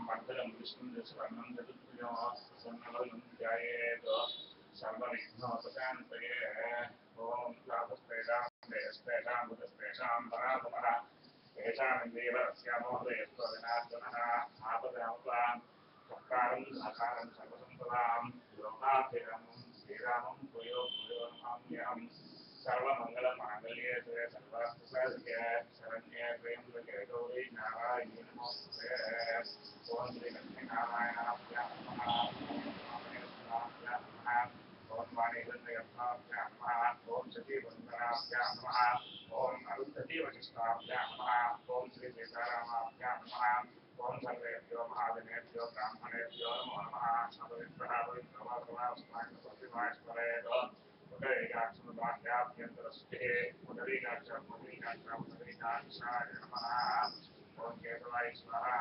मंडलम विष्णु स्वर्णं चतुर्भुजं सन्नवलं ध्यायेत् सर्वविघ्नोपशान्तये ओम तापस्तेषां देशस्तेषां बुधस्तेषां परात्मनः तेषामिन्द्रियव अस्यामोदयस्व विनाशनः आपदामुपां सत्कारं साकारं सर्वसम्पदां लोकाभिरामं श्रीरामं भूयो भूयो नमाम्यहम् सर्वमङ्गलमाङ्गल्ये शिवे सर्वार्थसाधिके शरण्ये त्र्यम्बके गौरी नारायणी नमोस्तुते ओम श्री लक्ष्मीनारायणाभ्यां नमः ओम वाणीगन्धयर्थाभ्यां नमः ओम सतीवन्दनाभ्यां नमः ओम अरुन्धतीवशिष्टाभ्यां नमः ओम श्री सीतारामाभ्यां नमः ओम सर्वेभ्यो महाजनेभ्यो ब्राह्मणेभ्यो नमो नमः अपवित्रः पवित्रवासवास्मान् प्रतिमाश्वरेत उदरीकाक्षाभ्यन्तरस्थिः उदरीकाक्षाय नमः ओम केशवाय स्वाहा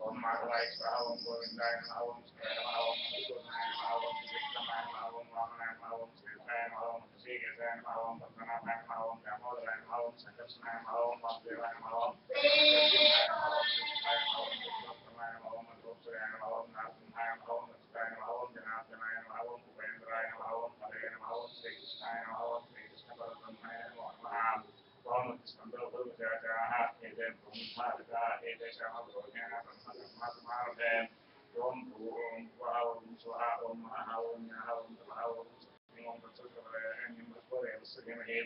ओम माधवाय स्वाहा ओम गोविंदाय नमः ओम श्रीराय नमः ओम मधुसूदनाय नमः ओम त्रिविक्रमाय नमः ओम वामनाय नमः ओम श्रीधराय नमः ओम ऋषिकेशाय नमः ओम पद्मनाभाय नमः ओम दामोदराय नमः ओम संकर्षणाय नमः ओम वासुदेवाय नमः ओम कृष्णाय नमः ओम कृष्णाय नमः ओम पुरुषोत्तमाय नमः ओम अनूपयाय नमः ओम नारसिंहाय नमः ओम अच्युताय नमः ओम जनार्दनाय नमः ओम उपेन्द्राय नमः ओम हरे नमः ओम श्रीकृष्णाय नमः ओम श्रीकृष्णपरब्रह्मणे नमो नमः ओम स्कंदोपविचाराः एते ब्रह्मभारता एतेषां भोजनेन ब्रह्मकर्मसमारभे ओम भूः ओम स्वः ओम महः ओम यः ओम तपः ओम ओम तत्सवितुर्वरेण्यं भर्गो देवस्य धीमहि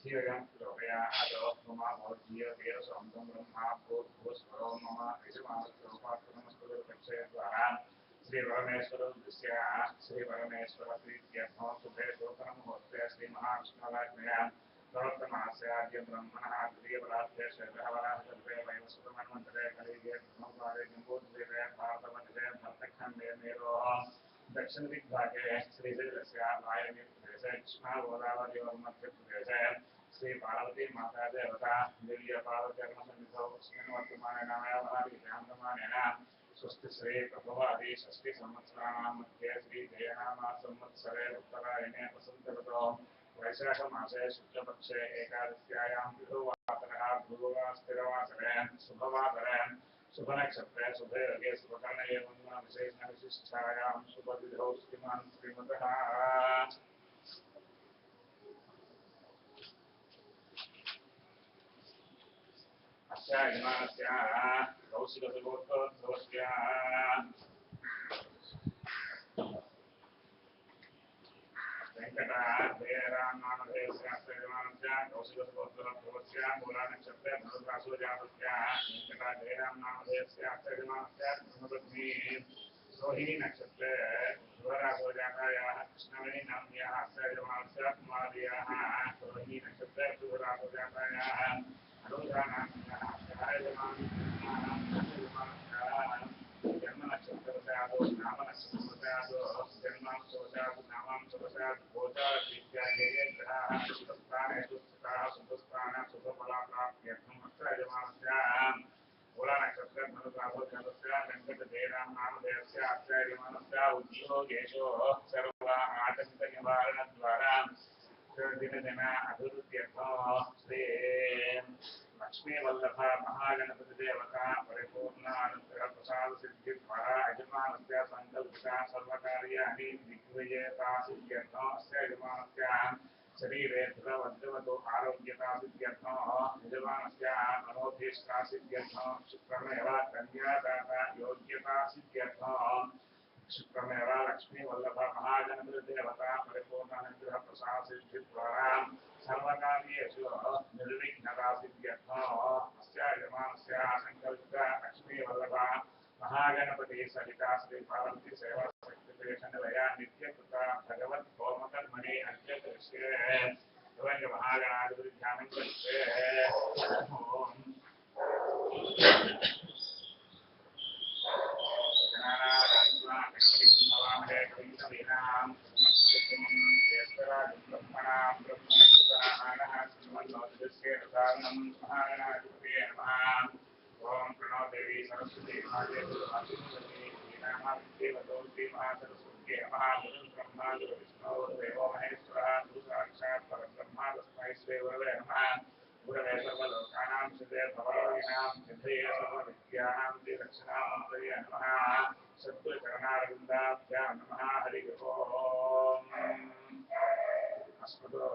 धियो प्रचोदयात् मम भवद्भिर्वेदसं ब्रह्मा भूर्भुवस्वरो मम यजमानस्वरूपात्मनमस्तुतिर्गच्छेद्वारा श्रीपरमेश्वरस्य श्रीपरमेश्वरप्रीत्यर्थं शुभे शोकनमुहूर्ते श्रीमहाविष्णुवाज्ञया प्रवर्तमानस्याद्य ब्रह्मणः द्वितीयपरार्थे शैलवराहकल्पे वैवस्वतमन्वन्तरे कलियुगे प्रथमपादे जम्बूद्वीपे भारतवर्षे भरतखण्डे मेरोः दक्षिणदिग्भागे श्रीशैलस्य वायव्यप्रदेशे कृष्णागोदावरीवर्मध्यप्रदेशे श्रीपार्वतीमाता देवता दिव्यपादचरणसन्निधौ अस्मिन् वर्तमाने नारायणमानेन स्वस्ति श्री प्रभवादि षष्ठी संवत्सराणां मध्ये श्रीजयनामा संवत्सरे उत्तरायणे वसन्तऋतौ वैशाख मासे शुक्लपक्षे एकादश्यायां गुरुवासरः गुरुवासरे शुभवासरे शुभनक्षत्रे शुभयोगे शुभकर्णये विशेषणविशिष्टायां शुभतिथौ श्रीमान् श्रीमतः अस्या यजमानस्य कौशिकसुगोत्रोद्भवस्य वेंकटाद्रेरामानधेयस्य कौशिकसुगोत्रोद्भवस्य मूलानक्षत्रे धनुरासु जातस्य वेंकटाद्रेरामानधेयस्य यजमानस्य रोहिणी नक्षत्रे ध्रुवरासु जातायाः कृष्णवेणी नाम्न्याः यजमानस्य कुमार्याः रोहिणी नक्षत्रे ध्रुवरासु जातायाः जन्म नक्षत्र नाम नक्षत्र जन्मांशवशात् नामांशवशात् गोचाररीत्या ये ग्रहाः शुभस्थानेषु स्थिताः शुभस्थानात् शुभफलाप्राप्त्यर्थम् अत्र यजमानस्य मूलनक्षत्रे धनुरासोजातस्य वेङ्कटदेवां नामधेयस्य अत्र यजमानस्य उद्योगेषु सर्व आतङ्कनिवारणद्वारा दिन अभिवृद्ध्यर्थं श्री लक्ष्मीवल्लभ महागणपति देवता परिपूर्णानुग्रह प्रसाद सिद्धि द्वारा यजमानस्य संकल्पिता सर्वकार्याणि दिग्विजयता सिद्ध्यर्थं अस्य यजमानस्य शरीरे दृढवज्रवतो आरोग्यता सिद्ध्यर्थं यजमानस्य मनोभीष्टा सिद्ध्यर्थं शुक्रमेव कन्यादाता योग्यता सिद्ध्यर्थं शुक्रमेव लक्ष्मीवल्लभ महागणपति देवता परिपूर्णानुग्रह प्रसाद सिद्धि द्वारा सर्वकार्येषु निर्विघ्नता सिद्ध्यर्थं अस्य यजमानस्य संकल्पित लक्ष्मीवल्लभ महागणपति सहिता श्री पार्वती सेवा श्रीशैलया नित्यकृता भगवद्भौमकर्मणे अद्यकृष्ये महागणाधिपतिध्यानं कृष्ये ओम प्रणव देवी सरस्वती महादेवी देवदौती महासरस्वती ब्रह्मा विष्णु देवो महेश्वरः साक्षात् परब्रह्मा तस्मै श्री गुरवे नमः गुरवे सर्वलोकानां सिद्धे भवरोगिणां सिद्धये सर्वविद्यानां श्रीदक्षिणामूर्तये नमः सद्गुरुचरणारविन्दाभ्यां नमः हरिः ओम् अस्मदो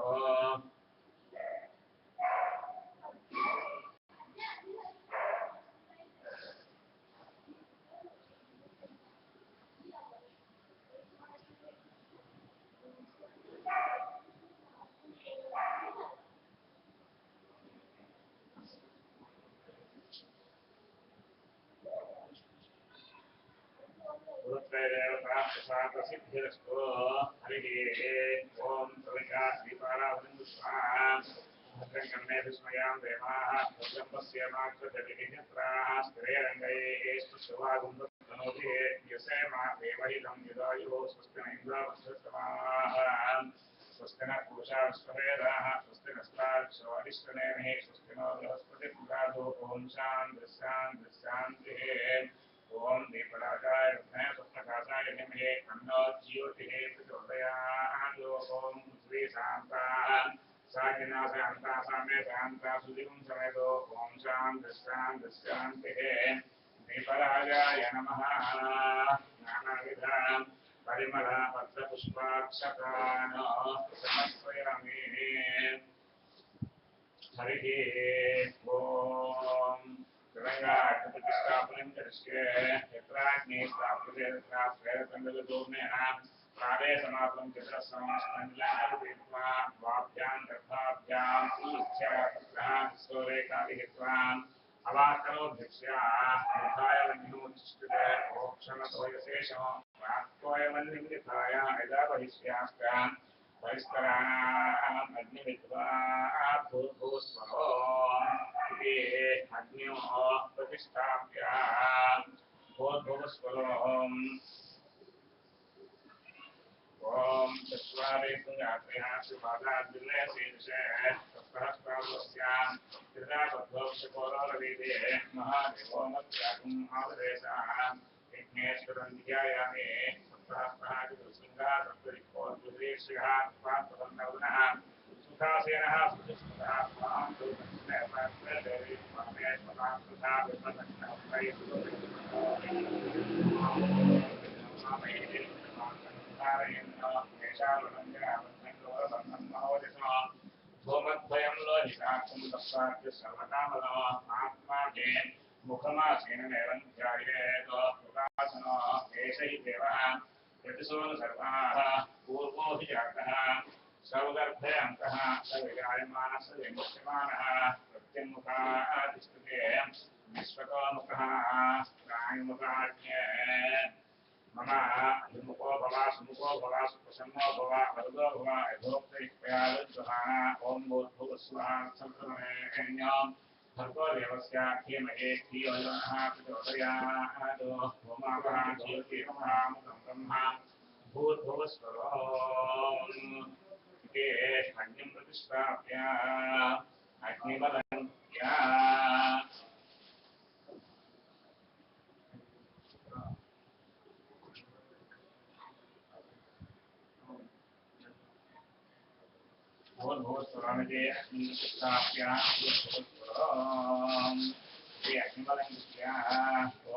प्रसिद्धिरस्तु हरिः ओम सविता श्रीपारावृन्दुस्वाहा भद्रङ्कर्णे विस्मयां देवाः भद्रम्पस्य माक्षजलिनित्राः स्त्रेरङ्गैस्तु शिवागुन्दनोभिः यसे मा देवहितं यदायुः स्वस्ति न इन्द्रावक्षस्तमाः स्वस्ति न पूषा विश्ववेदाः स्वस्ति नस्ताक्षोऽरिष्टनेमिः स्वस्ति नो बृहस्पतिर्दधातु ॐ शान्तिः ओम दीपराजाय विद्महे स्वप्नकाशाय धीमहि तन्नो ज्योतिः प्रचोदयात् ओम पृथ्वी शान्ता साकिना शान्ता सामे शान्ता सुदिवं समेतो ओम शान्तिः दीपराजाय नमः नानाविधां परिमलपत्रपुष्पाक्षतान् समर्पयामि हरिः ओम गंगाप्रतिष्ठापनं करिष्ये यत्राग्निः स्थाप्यते तत्र प्रेरकन्दलदूर्णेन काले समापनं चतुरस्रमस्कन्दलाकृत्वा द्वाभ्यां गर्भाभ्यां सूच्यः स्वरेखाभिहित्वा अवाकरोध्यक्ष्या मुखाय वह्निमुच्चिष्टते मोक्षणतोयशेषो वाक्कोयवह्निमृथाय यदा बहिष्यास्ताम् परिष्कराणाम् अग्निविद्वा भूर्भुवस्वरो इति अग्न्यो प्रतिष्ठाप्य भूर्भुवस्वरोम् ओम चत्वारि पुण्यात्मयः सुभागाद्विलय शीर्षे तत्परस्परस्यां त्रिदाबद्धोक्षकोरोरवीदे महादेवो मत्यागुम् आदेशः विघ्नेश्वरं ध्यायामि तत्परस्परादिवृसिंहः तत्परिकोद्विदेश्यः पात्रवन्नवनः सुखासेनः सुचिस्मतः स्वां दुर्दक्षिणेपात्रदेवी परमेश्वरां सुधा विपदक्षिणः भूमद्वयं लोहिताक्षं तस्मात् सर्वकामनो आत्माने मुखमासीनमेवं ध्यायेत् उदासनो एष हि देवः प्रतिसोनु सर्वाः पूर्वो हि जातः सौगर्भे अन्तः स विजायमानः स विमुच्यमानः प्रत्यङ्मुखातिष्ठते विश्वतो मुखः प्राणिमुखाज्ञे मम अभिमुखो भव सुमुखो भव सुप्रसन्नो भव वरदो भव यथोक्तैक्पयालुद्वहान ॐ भूर्भुवस्वः संक्रमणेन्यो भर्गो देवस्य धीमहि धियो यो नः प्रचोदयात् होमावः ज्योतिर्महामुखं ब्रह्म भूर्भुवस्वरो इति अग्निं प्रतिष्ठाप्य अग्निबलं भूर्भुवस्वरामिति अग्निप्रतिष्ठाप्य भूर्भुवस्वरम् इति अग्निबलङ्कृत्य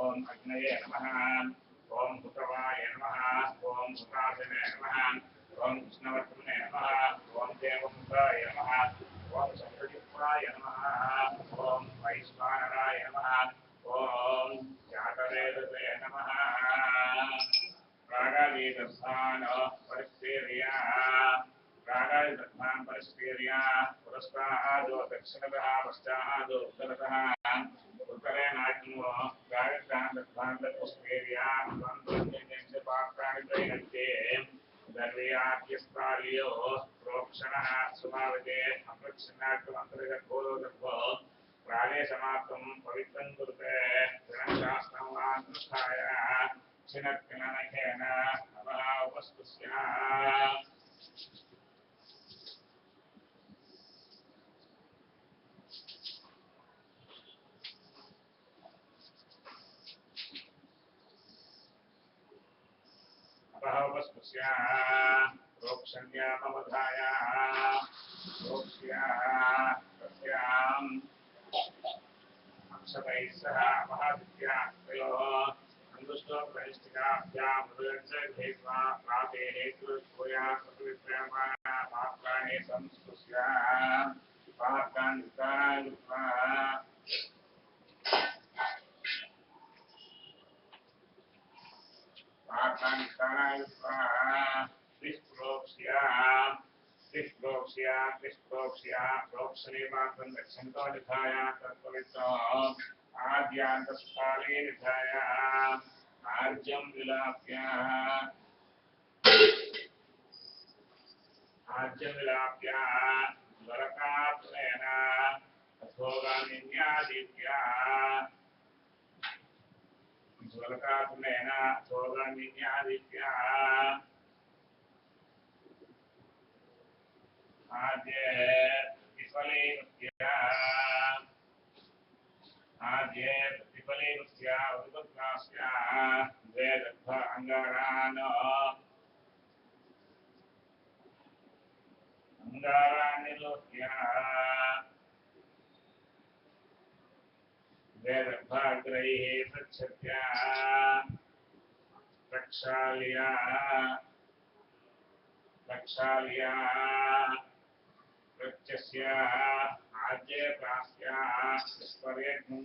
ॐ अग्नये नमः ॐ हुतवाय नमः ॐ हुतासने नमः ॐ कृष्णवर्धने नमः ॐ देवमुखाय नमः ॐ चन्द्रजिह्वाय नमः ॐ वैश्वानराय नमः ॐ जातवेदसे नमः प्रागादीदस्थान परिस्तेर्या प्रागादिदस्थान परिस्तेर्या पुरस्तादो दक्षिणतः पश्चादो उत्तरतः उत्तरेणाग्निमो गायत्रान्तर्भान्तपुष्पेर्यां त्वं पात्राणि प्रयन्ते दर्वयाद्यस्ताल्यो प्रोक्षणः सुभाविते अप्रच्छन्नार्थमन्तर्गतोदर्भो प्राणे समाप्तं पवित्रं कुरुते धनशास्त्रमानुष्ठाय छिनत्किननखेन नमः उपस्तुस्य उपस्पृश्य प्रोक्षण्यामवधाय प्रोक्ष्य तस्याम् अक्षतैः सह महादित्यास्तयोः सन्तुष्टो प्रतिष्ठिताभ्यां मृदञ्चेत्वा प्रातेः कुरुभूया प्रतिविक्रमाः पात्राणि संस्पृश्य पात्राणि कृत्वा प्रोक्षणीमात्रं गच्छन्तो निधाय तत्पवित्रो आद्यान्तस्थाने निधाय आर्जं विलाप्य वरकात्रेण अथोगामिन्यादित्या ज्वलकात्मेन अथोगामिन्यादित्या आद्ये प्रतिफलेभ्य उद्गतास्य द्वे दग्ध अंगारानिलोक्य द्वे दग्धाग्रैः पृच्छत्य प्रक्षाल्य प्रत्यस्य आद्ये प्रास्य स्पर्यग्निं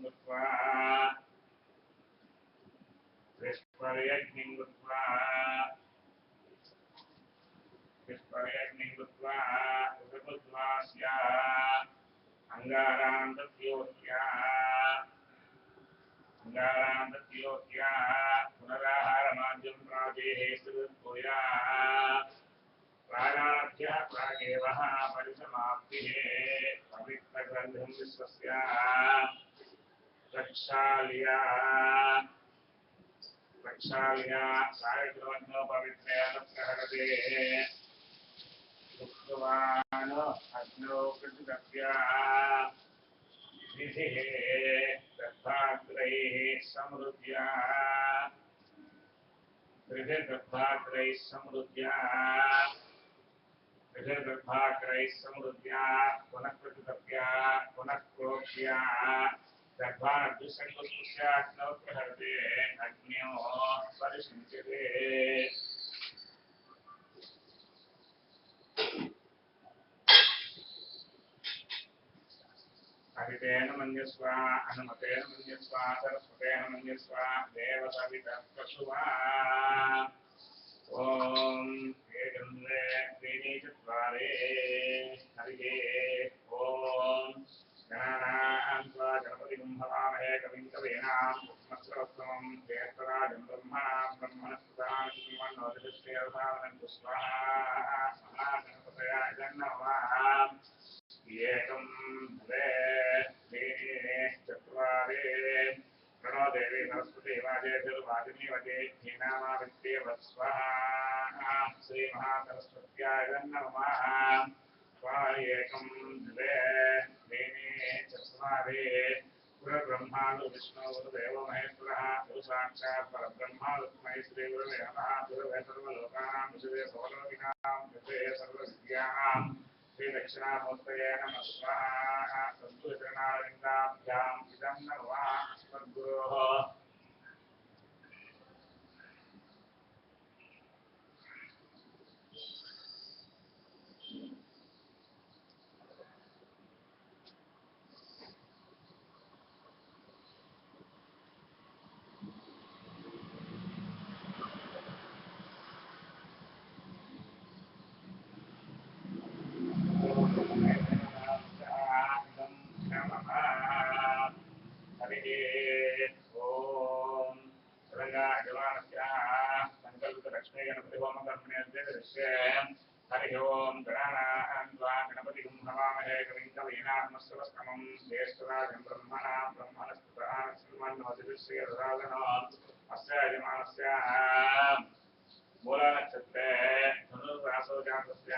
कृत्वा उदकुद्वास्य अंगारान्तद्योत्य पुनराहारमाद्यं प्रादेः सुहृद्भूया प्राणाभ्यः प्रागेव परिसमाप्तिः पवित्रग्रन्थं विश्वस्य प्रक्षाल्य सायग्रवन्नो पवित्रेण प्रहरते उक्तवान् अग्नौ प्रतिदप्य विधिः दग्धाग्रैः समृद्ध्य पुनः प्रतिदप्य पुनः प्रोक्ष्य दग्धाग्निसंस्पृश्याग्नौ प्रहरते अग्न्यो परिशिञ्चते हरितेन मन्यस्व हनुमतेन मन्यस्व सरस्वतेन मन्यस्व देवसवितः पशुवा ओम एकन्द्रे त्रीणि चत्वारे हरिये ओम गणानां त्वा गणपतिं हवामहे कविं कवीनाम् उपमश्रवस्तमं ज्येष्ठराजं ब्रह्मणस्पदां श्रीमन्नोदितश्रीरसावनं स्वाहा महागणपतये नमः एकं द्वे त्रीणि चत्वारि प्रणो देवी सरस्वती वाजेभिर्वादिनी वजे धीनामावित्येव स्वाहा श्रीमहासरस्वत्याय नमः एकं द्वे त्रीणि चत्वारि गुरुब्रह्मा विष्णु गुरुदेवो महेश्वरः गुरुसाक्षात् परब्रह्म तस्मै श्रीगुरवे नमः गुरवे सर्वलोकानां विषये भवलोकिनां विषये सर्वविद्यानां श्री दक्षिणामूर्तये नमः स्वाहा सद्गुरुचरणारविन्दाभ्यां इदं नमः सद्गुरोः हरिः हरि ओम गणानान्वा गणपतिं हवामहे कविं कवीनात्मस्तवस्तमं ज्येष्ठराजं ब्रह्मणां ब्रह्मणस्पतः श्रीमन्नोतिभिश्रीर्राजनो अस्य यजमानस्य मूलनक्षत्रे धनुर्वासो जातस्य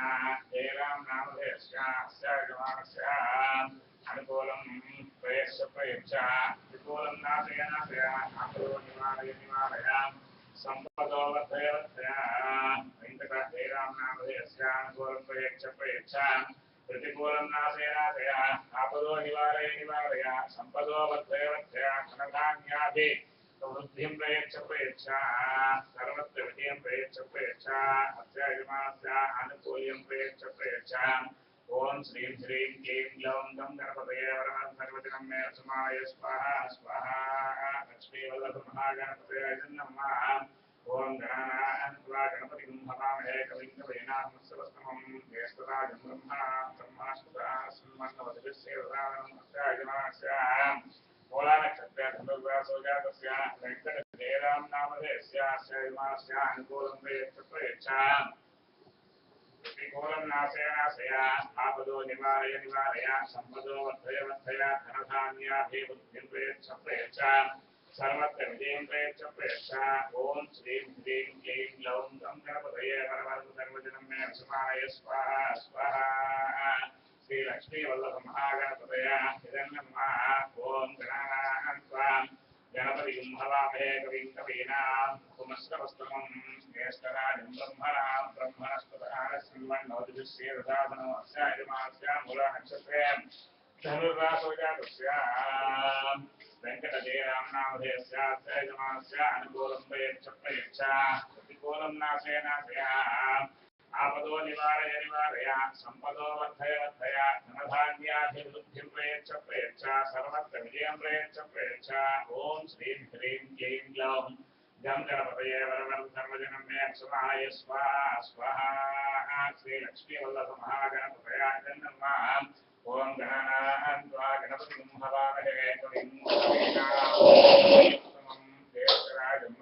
एलां नामधेयस्य अस्य यजमानस्य अनुकूलं प्रयच्छ विकूलं नाशय आकुलो निवारय संपदो वर्धय वेंकटेराम नामधेयस्य अनुकूलं प्रयच्छ प्रतिकूलं नाशय आकुलो निवारय संपदो वर्धय धनधान्यादि वृद्धिं प्रयच्छ सर्वत्र विजयं प्रयच्छ अस्य यजमानस्य आनुकूल्यं प्रयच्छ ओम श्रीं श्रीं क्लीं ग्लौं गं गणपतये वरदं सर्वजनं मे समाय स्वाहा स्वाहा लक्ष्मीवल्लभमहागणपतये नमः ओम गणानान्वा गणपतिं हवामहे कविं कवीनात्मस्तवस्तमं ज्येष्ठराजं ब्रह्मणस्पतः श्रीमन्नोतिभिश्रीर्राजनं अस्य यजमानस्य मूलानक्षत्रे धनुर्वासो जातस्य वेंकटेराम नामधेयस्य अस्य यजमानस्य अनुकूलं प्रयच्छ प्रतिकूलं नाशय आपदो निवारय संपदो वर्धय धनधान्याभिवृद्धिं प्रयच्छ सर्वत्र विजयं प्रयच्छ ओम श्रीं ह्रीं क्लीं ग्लौं गं गणपतये वरदं सर्वजनं मे समाय स्वाहा स्वाहा श्रीलक्ष्मीवल्लभमहागणपतये नमः ओम गणानान्वा गणपतिं हवामहे कविं कवीनामुपमस्तवस्तमं ज्येष्ठराजं ब्रह्मणस्पतः श्रीमन्नोतिभिश्रीर्राजनो अस्य यजमानस्य मूलनक्षत्रे धनुर्वासो जातस्य वेंकटेराम नामधेयस्य अस्य यजमानस्य अनुकूलं प्रयच्छ प्रतिकूलं नाशय आपदो निवारय संपदो वर्धय धनधान्याभिवृद्धिं प्रयच्छ सर्वत्र विजयं प्रयच्छ ओम श्रीं ह्रीं क्लीं ग्लौं गं गणपतये वरदं सर्वजनं मे समाय स्वाहा स्वाहा श्रीलक्ष्मीवल्लभमहागणपतये नमः ओम गणानान्वा गणपतिं हवामहे कविं कवीनामुपमस्तवस्तमं ज्येष्ठराजं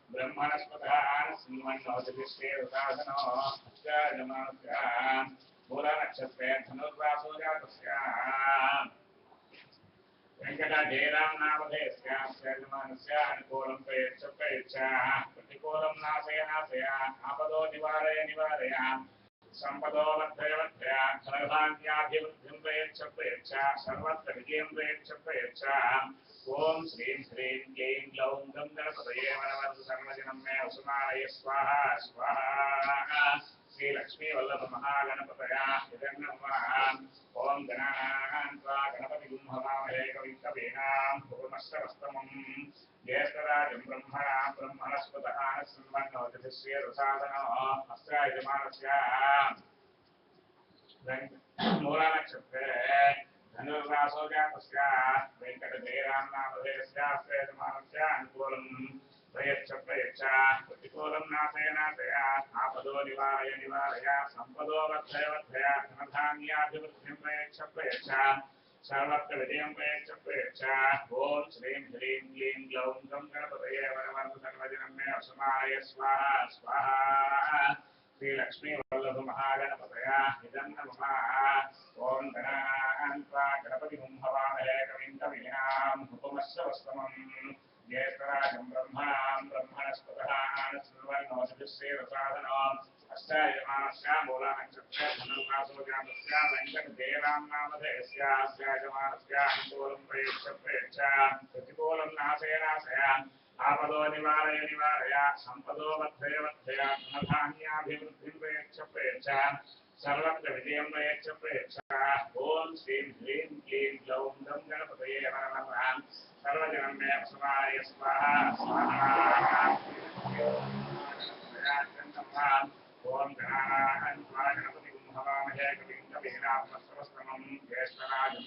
ब्रह्मणस्पतः श्रीमन्नोतिभिश्रीर्राजनो अस्य यजमानस्य मूलनक्षत्रे धनुर्वासो जातस्य वेंकटेराम नामधेयस्य अस्य यजमानस्य अनुकूलं प्रयच्छ प्रतिकूलं नाशय आपदो निवारय संपदो वर्धय धनधान्याभिवृद्धिं प्रयच्छ सर्वत्र विजयं प्रयच्छ ओम श्रीं ह्रीं क्लीं ग्लौं गं गणपतये वरदं सर्वजनं मे समाय स्वाहा स्वाहा श्रीलक्ष्मीवल्लभमहागणपतये नमः ओम गणानान्वा गणपतिं हवामहे कविं कवीनामुपमस्तवस्तमं ज्येष्ठराजं ब्रह्मणस्पतः श्रीमन्नोतिभिश्रीर्राजनो अस्य यजमानस्य मूलनक्षत्रे धनुर्वासो जातस्य वेंकटेराम नामधेयस्य अस्य यजमानस्य अनुकूलं प्रयच्छ प्रतिकूलं नाशय आपदो निवारय संपदो वर्धय धनधान्याभिवृद्धिं प्रयच्छ सर्वत्र विजयं प्रयच्छ ओम श्रीं ह्रीं क्लीं ग्लौं गं गणपतये वरदं सर्वजनं मे समाय स्वाहा स्वाहा श्रीलक्ष्मीवल्लभमहागणपतये नमः ओम गणानान्वा गणपतिं हवामहे कविं कवीनामुपमस्तवस्तमं ज्येष्ठराजं ब्रह्मणस्पतः श्रीमन्नोतिभिश्रीर्राजनो अस्य यजमानस्य मूलनक्षत्रे धनुर्वासो जातस्य वेंकटेराम नामधेयस्य अस्य यजमानस्य अनुकूलं प्रयच्छ प्रतिकूलं नाशय आपदो निवारय संपदो वर्धय धनधान्याभिवृद्धिं प्रयच्छ सर्वत्र विजयं प्रयच्छ ओम श्रीं ह्रीं क्लीं ग्लौं गं गणपतये वरदं सर्वजनं मे समाय स्वाहा स्वाहा ओम गणानान्वा गणपतिं हवामहे कविं कवीनात्मस्तवस्तमं ज्येष्ठराजं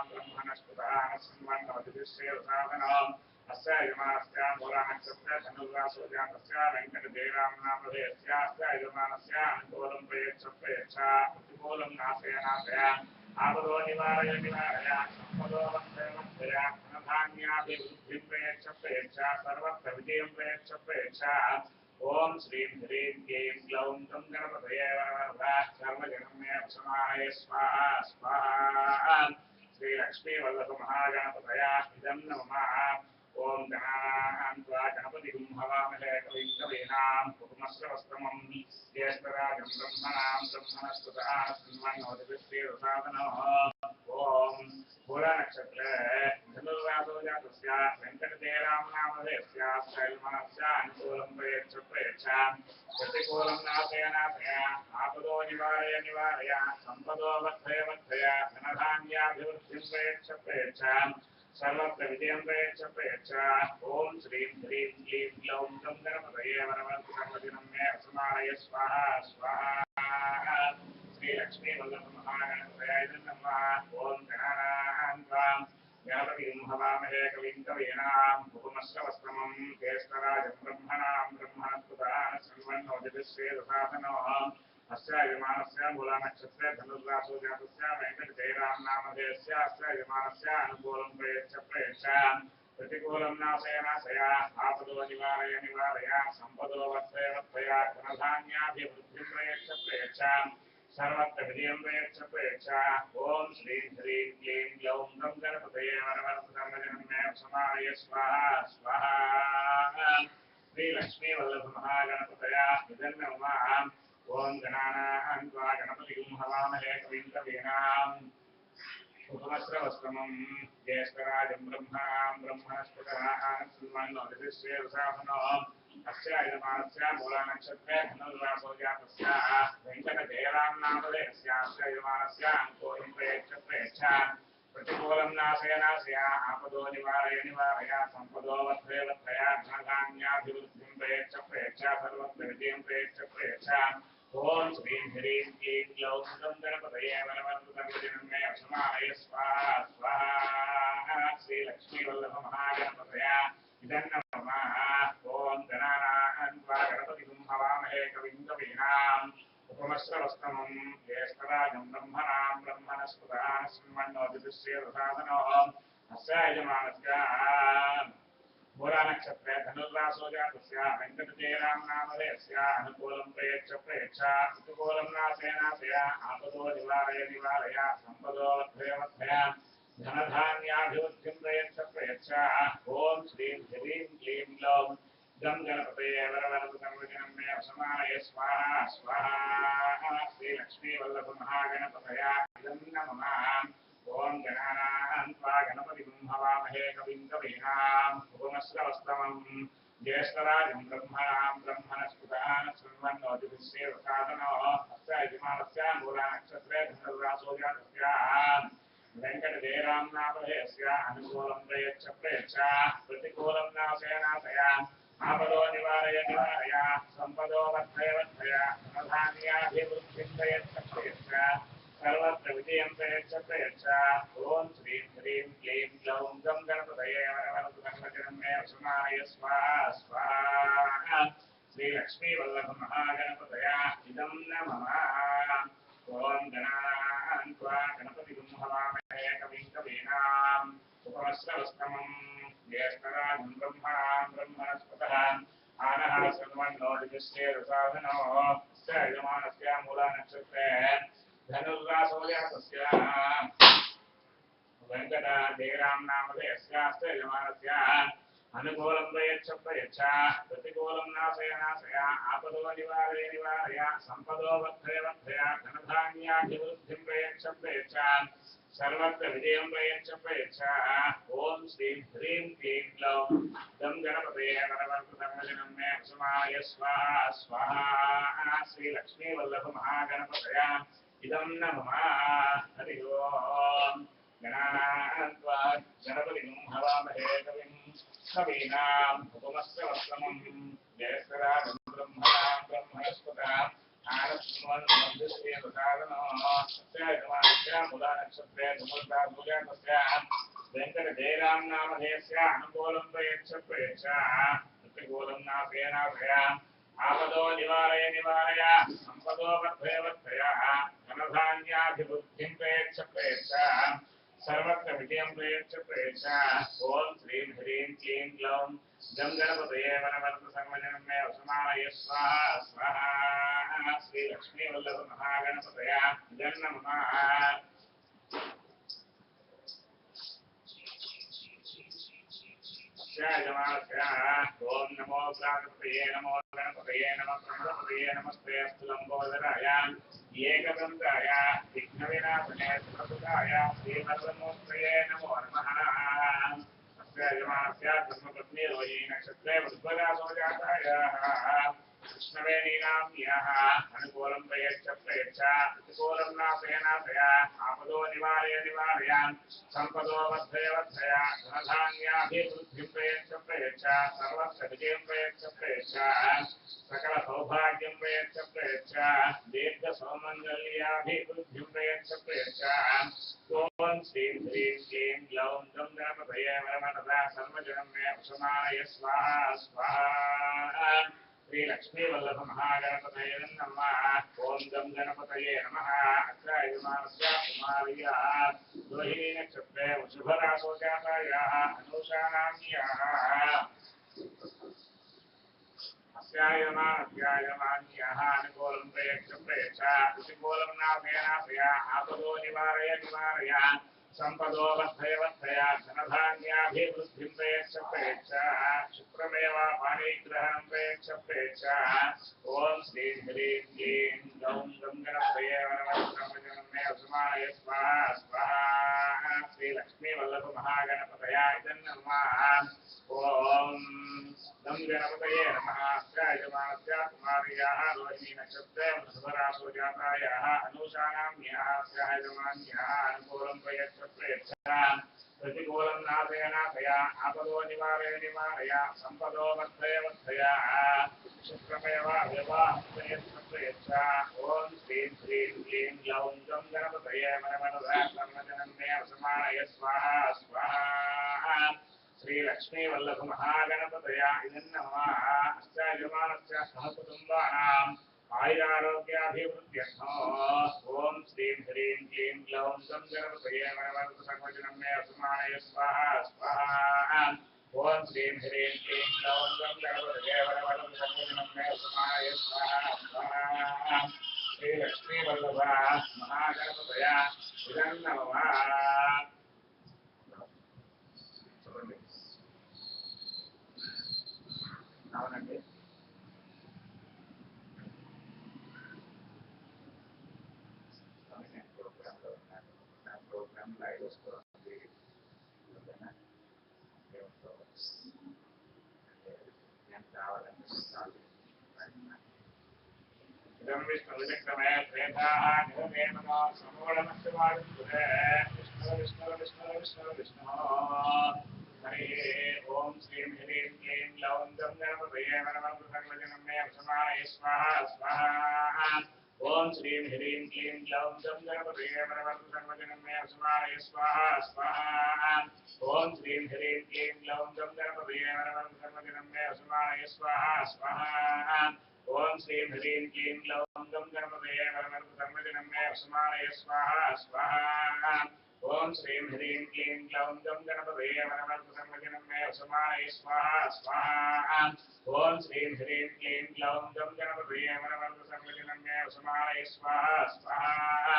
ब्रह्मणस्पतः श्रीमन्नोतिभिश्रीर्राजनो अस्य यजमानस्य मूलनक्षत्रे धनुर्वासो जातस्य वेंकटेराम नामधेयस्य अस्य यजमानस्य अनुकूलं प्रयच्छ प्रतिकूलं नाशय आपदो निवारय संपदो वर्धय धनधान्याभिवृद्धिं प्रयच्छ सर्वत्र विजयं प्रयच्छ ओम श्रीं ह्रीं क्लीं ग्लौं तं गणपतये वरवरदा सर्वजनमे समाय स्वाहा स्वाहा श्रीलक्ष्मी वल्लभमहागणपतया इदं नमः ओम गणान्त्वा गणपतिं हवामहे कविं कवीनाम् उपमश्रवस्तमं ज्येष्ठराजं ब्रह्मणां ब्रह्मणस्पतः श्रीमन्नोदिभिश्रीरसादनः ओम मूलनक्षत्रे धनुर्वासो जातस्य वेङ्कटदेवनामधेयस्य शैलमनस्य अनुकूलं प्रयच्छ प्रतिकूलं नाशय आपदो निवारय निवारय सम्पदो वर्धय धनधान्याभिवृद्धिं प्रयच्छ सर्वत्र विजयं प्रयच्छ ओम श्रीं ह्रीं क्लीं ग्लौं तं गणपतये वरवरदं मे असमानय स्वाहा स्वाहा श्रीलक्ष्मी वल्लभमहागणपतये नमः ओम गणानां गणपतिं हवामहे कविं कवीनाम् उपमश्रवस्तमं ज्येष्ठराजं ब्रह्मणां ब्रह्मणस्पतः शृण्वन्नोदिभिश्रीरसादनः अस्य यजमानस्य मूलनक्षत्रे धनुर्रासो जातस्य वेङ्कटजयरामनामधेयस्य अस्य यजमानस्य अनुकूलं प्रयच्छ प्रतिकूलं नाशय आपदो निवारय निवारय सम्पदो वर्धय धनधान्याभिवृद्धिं प्रयच्छ सर्वत्र विजयं प्रयच्छ ओम श्रीं ह्रीं क्लीं ग्लौं तं गणपतये वरवरदं मे समानय स्वाहा स्वाहा श्रीलक्ष्मी वल्लभमहागणपतया इदं नमः ओम गणानान्त्वा गणपतिं हवामहे कविं कवीनाम् उपमश्रवस्तमं ज्येष्ठराजं ब्रह्मणां ब्रह्मणस्पतः श्रीमन्नोदिभिश्रीरसादनः अस्य यजमानस्य मूलनक्षत्रे धनुर्वासो जातस्य वेङ्कटजयरामनामधेयस्य अस्य यजमानस्य अनुकूलं प्रयच्छ प्रतिकूलं नाशय आपदो निवारय निवारय सम्पदो वर्धय धनधान्याभिवृद्धिं प्रयच्छ सर्वत्र विजयं प्रयच्छ ओम श्रीं ह्रीं क्लीं ग्लौं तं गणपतये वरवरदं मे असमानय स्वाहा स्वाहा श्रीलक्ष्मी वल्लभमहागणपतया इदं नमः ओम गणानान्त्वा गणपतिं हवामहे कविं कवीनाम् उपमश्रवस्तमं ज्येष्ठराजं ब्रह्मणां ब्रह्मणस्पतः शृण्वन्नोदिभिश्रीरसादनः अस्य यजमानस्य मूलनक्षत्रे धनुर्रासो जातस्य वेङ्कटजयरामनामधेयस्य अनुकूलं प्रयच्छ प्रतिकूलं नाशय आपदो निवारय निवारय सम्पदो वर्धय धनधान्याभिवृद्धिं प्रयच्छ ओम श्रीं ह्रीं क्लीं ग्लौं तं गणपतये वरवरदं मे असमानय स्वाहा स्वाहा श्रीलक्ष्मी वल्लभमहागणपतया इदं नमः ओम गणानान्त्वा गणपतिं हवामहे कविं कवीनाम् उपमश्रवस्तमं ज्येष्ठराजं ब्रह्मणां ब्रह्मणस्पतः शृण्वन्नोदिभिश्रीरसादनः अस्य यजमानस्य मूलनक्षत्रे धनुर्रासो जातस्य वेङ्कटजयरामनामधेयस्य अनुकूलं प्रयच्छ प्रतिकूलं नाशय आपदो निवारय निवारय सम्पदो वर्धय धनधान्याभिवृद्धिं प्रयच्छ सर्वत्र विजयं प्रयच्छ ओम श्रीं ह्रीं क्लीं ग्लौं तं गणपतये वरवरदं मे असमानय स्वाहा स्वाहा श्रीलक्ष्मी वल्लभमहागणपतया इदं नमः ओम गणान्त्वा गणपतिं हवामहे कविं कवीनाम् उपमश्रवस्तमं ज्येष्ठराजं ब्रह्मणां ब्रह्मणस्पतः आनः शृण्वन्नोदिभिश्रीरसादनः अस्य यजमानस्य मूलनक्षत्रे धनुर्रासो जातस्य वेङ्कटजयरामनामधेयस्य यजमानस्य अनुकूलं प्रयच्छ प्रतिकूलं नाशय आपदो निवारय निवारय सम्पदो वर्धय धनधान्याभिवृद्धिं प्रयच्छ सर्वत्र विजयं प्रयच्छ ओम श्रीं ह्रीं क्लीं ग्लौं तं गणपतये वरवरदं मे असमानय स्वाहा स्वाहा श्रीलक्ष्मी वल्लभमहागणपतया इदं नमः हरि ओम गणान्त्वा गणपतिं हवामहे कविं कवीनाम् उपमश्रवस्तमं ज्येष्ठराजं ब्रह्मणां ब्रह्मणस्पतः मूलनक्षत्रे धनुर्रासो जातस्य वेङ्कटजयरामनामधेयस्य अनुकूलं प्रयच्छ प्रतिकूलं नाशय आपदो निवारय निवारय सम्पदो वर्धय धनधान्याभिवृद्धिं प्रयच्छ सर्वत्र विजयं प्रयच्छ प्रयच्छ ओम श्रीं ह्रीं क्लीं ग्लौं गं गणपतये वरवरद सर्वजनं मे वसमानय स्वाहा स्वाहा श्री लक्ष्मी वल्लभ महागणपतया जन नमः ओम नमो गणपतये नमो गणपतये नमः गणपतये नमस्ते अस्तु लंबोदराय एकदन्ताय विघ्नविनाशने सुरसुताय श्रीवरदमूर्तये नमो नमः अस्य यजमानस्य धर्मपत्नी रोहिणी नक्षत्रे वृद्धगासो जातायाः कृष्णवेणीनाम्न्याः अनुकूलं प्रयच्छ प्रयच्छ प्रतिकूलं नाशय नाशय आपदो निवारय निवारय सम्पदो वर्धय वर्धय धनधान्याभिवृद्धिं प्रयच्छ प्रयच्छ सर्वस्य विजयं प्रयच्छ प्रयच्छ सकल सौभाग्यं प्रयच्छ प्रयच्छ दीर्घ सौमङ्गल्याभिवृद्धिं प्रयच्छ प्रयच्छ ओम श्रीं ह्रीं क्लीं ग्लौं गं गणपतये वरवरदा सर्वजनं मे वसमानय स्वाहा स्वाहा श्री लक्ष्मी वल्लभ महागणपतये नमः ओम गं गणपतये नमः अत्र यजमानस्य कुमार्याः रोहिणी नक्षत्रे वृषभरासो जातायाः अनुषाणाम्याः अस्यायमान्याः अनुकूलं प्रयच्छ प्रयच्छ प्रतिकूलं नाशय नाशय आपदो निवारय निवारय सम्पदो वर्धय वर्धय धनधान्याभिवृद्धिं प्रयच्छ प्रयच्छ शुक्रमेव पाणिग्रहणं प्रयच्छ प्रयच्छ ओम श्रीं ह्रीं क्लीं गौं गं गणपतये वरवरदं मे वसमानय स्वाहा स्वाहा श्री लक्ष्मी वल्लभ महागणपतया नमः ओम गं गणपतये नमः यजमानस्य कुमार्याः रोहिणी नक्षत्रे वृषभरासो जातायाः अनुषाणाम्याः यजमान्याः अनुकूलं प्रयच्छ प्रयच्छ प्रतिकूलं नाशय नाशय आपदो निवारय निवारय सम्पदो वर्धय वर्धय शुक्रमेव विवाहं प्रयच्छ प्रयच्छ ओम श्रीं ह्रीं क्लीं ग्लौं गं गणपतये वरवरदा सर्वजनं मे वसमानय स्वाहा स्वाहा श्री लक्ष्मी वल्लभ महागणपतया नमः अष्टायजमानस्य सहकुटुम्बानां आयुरारोग्याभिवृद्ध्यर्थं ओम श्रीं ह्रीं क्लीं ग्लौं गं गणपतये वरवरद सर्वजनं मे वसमानय स्वाहा स्वाहा ओम श्रीं ह्रीं क्लीं ग्लौं गं गणपतये वरवरद सर्वजनं मे वसमानय स्वाहा स्वाहा श्री लक्ष्मी वल्लभ महागणपतया नमः అవునండి ప్రోగ్రామ్ లైవ్ వస్తుంది నేను కావాలంటే इदं विष्णुविक्रमे त्रेधाः निरमेमनो समूढमस्यवायुः विष्णु हरिः ओम श्रीं ह्रीं क्लीं ग्लौं गं गणपतये वरवरद सर्वजनं मे वसमानय स्वाहा स्वाहा ओम श्रीं ह्रीं क्लीं ग्लौं गं गणपतये वरवरद सर्वजनं मे वसमानय स्वाहा स्वाहा ओम श्रीं ह्रीं क्लीं ग्लौं गं गणपतये वरवरद सर्वजनं मे वसमानय स्वाहा स्वाहा ओम श्रीं ह्रीं क्लीं ग्लौं गं गणपतये वरवरद सर्वजनं मे वसमानय स्वाहा स्वाहा ओम श्रीं ह्रीं क्लीं ग्लौं गं गणपतये वरवरद सर्वजनं मे वसमानय स्वाहा स्वाहा ओम श्रीं ह्रीं क्लीं ग्लौं गं गणपतये वरवरद सर्वजनं मे वसमानय स्वाहा स्वाहा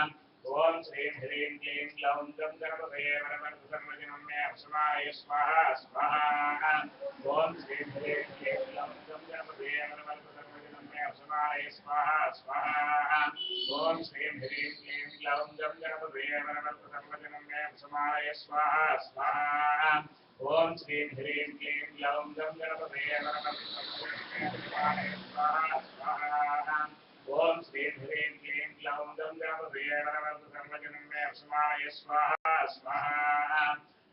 ओम श्रीं ह्रीं क्लीं ग्लौं गं गणपतये वरवरद सर्वजनं मे वसमानय स्वाहा स्वाहा ओम श्रीं ह्रीं क्लीं ग्लौं गं गणपतये वरवरद सर्वजनं मे वसमानय स्वाहा स्वाहा ओम श्रीं ह्रीं क्लीं ग्लौं गं गणपतये वरवरद सर्वजनं मे वसमानय स्वाहा स्वाहा ओम श्रीं ह्रीं क्लीं ग्लौं गं गणपतये वरवरद सर्वजनं मे वसमानय स्वाहा स्वाहा ओम श्रीं ह्रीं क्लीं ग्लौं गं गणपतये वरवरद सर्वजनं मे वसमानय स्वाहा स्वाहा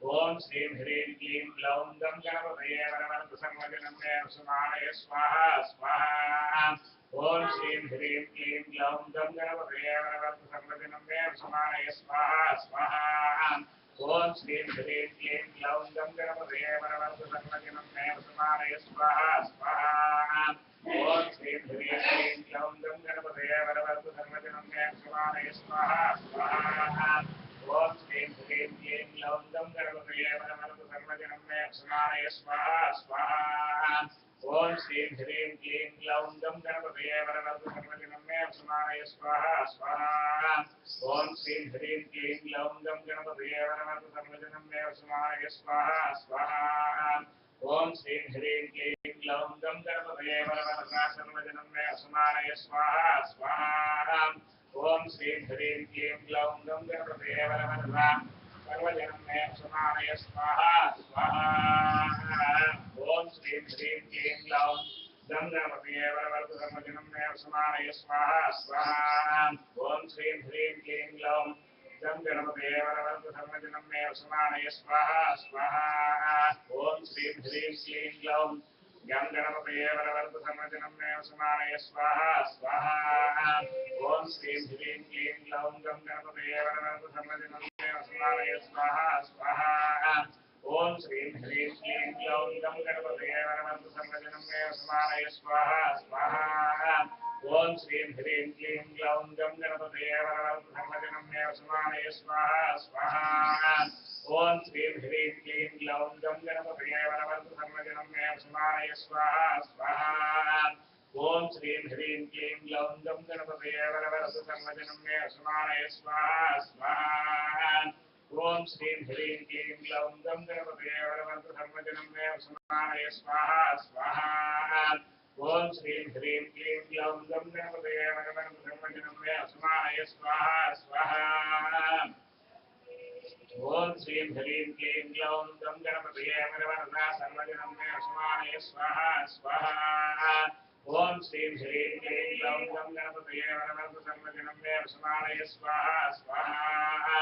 ओम श्रीं ह्रीं क्लीं ग्लौं गं गणपतये वरवरद सर्वजनं मे वसमानय स्वाहा स्वाहा ओम श्रीं ह्रीं क्लीं ग्लौं गं गणपतये वरवरद सर्वजनं मे वसमानय स्वाहा स्वाहा ओम श्रीं ह्रीं क्लीं ग्लौं गं गणपतये वरवरद सर्वजनं मे वसमानय स्वाहा स्वाहा ओम श्रीं ह्रीं क्लीं ग्लौं गं गणपतये वरवरद सर्वजनं मे वसमानय स्वाहा स्वाहा ओम श्रीं ह्रीं क्लीं ग्लौं गं गणपतये वरवरतु सर्वजनं मे समानय स्वाहा स्वाहा ॐ श्रीं ह्रीं क्लीं ग्लौं गं गणपतये वरवरतु सर्वजनं मे समानय स्वाहा स्वाहा ॐ श्रीं ह्रीं क्लीं ग्लौं गं गणपतये वरवरतु सर्वजनं मे समानय स्वाहा स्वाहा ॐ श्रीं ह्रीं क्लीं ग्लौं गं गणपतये वरवरतु सर्वजनं मे समानय स्वाहा स्वाहा ॐ श्रीं ह्रीं क्लीं ग्लौं गं गणपतये वरवरतु सर्वजनं मे समानय स्वाहा स्वाहा ॐ श्रीं ह्रीं क्लीं ग्लौं गं गणपतये वरवरतु सर्वजनं मे समानय स्वाहा स्वाहा ॐ श्रीं ह्रीं क्लीं ग्लौं गं गणपतये वरवरतु सर्वजनं मे समानय स्वाहा स्वाहा ॐ श्रीं ह्रीं क्लीं ग्लौं गं गणपतये वरवरतु सर्वजनं मे समानय स्वाहा स्वाहा ॐ श्रीं ह्रीं क्लीं ग्लौं गं गणपतये वरवरतु सर्वजनं मे समानय स्वाहा स्वाहा ॐ श्रीं ह्रीं क्लीं ग्लौं गं गणपतये वरवरतु सर्वजनं मे समानय स्वाहा स्वाहा ॐ श्रीं ह्रीं क्लीं ग्लौं गं गणपतये वरवरतु सर्वजनं मे समानय स्वाहा स्वाहा ॐ श्रीं ह्रीं क्लीं ग्लौं गं गणपतये वरवरतु सर्वजनं मे समानय स्वाहा स्वाहा ॐ श्रीं ह्रीं क्लीं ग्लौं गं गणपतये वरवरतु सर्वजनं मे समानय स्वाहा स्वाहा ॐ श्रीं ह्रीं क्लीं ग्लौं गं गणपतये वरवरतु सर्वजनं मे समानय स्वाहा स्वाहा ॐ श्रीं ह्रीं क्लीं ग्लौं गं गणपतये वरवरतु सर्वजनं मे समानय स्वाहा स्वाहा ॐ श्रीं ह्रीं क्लीं ग्लौं गं गणपतये वरवरतु सर्वजनं मे समानय स्वाहा स्वाहा ॐ श्रीं ह्रीं क्लीं ग्लौं गं गणपतये वरवरतु सर्वजनं मे समानय स्वाहा स्वाहा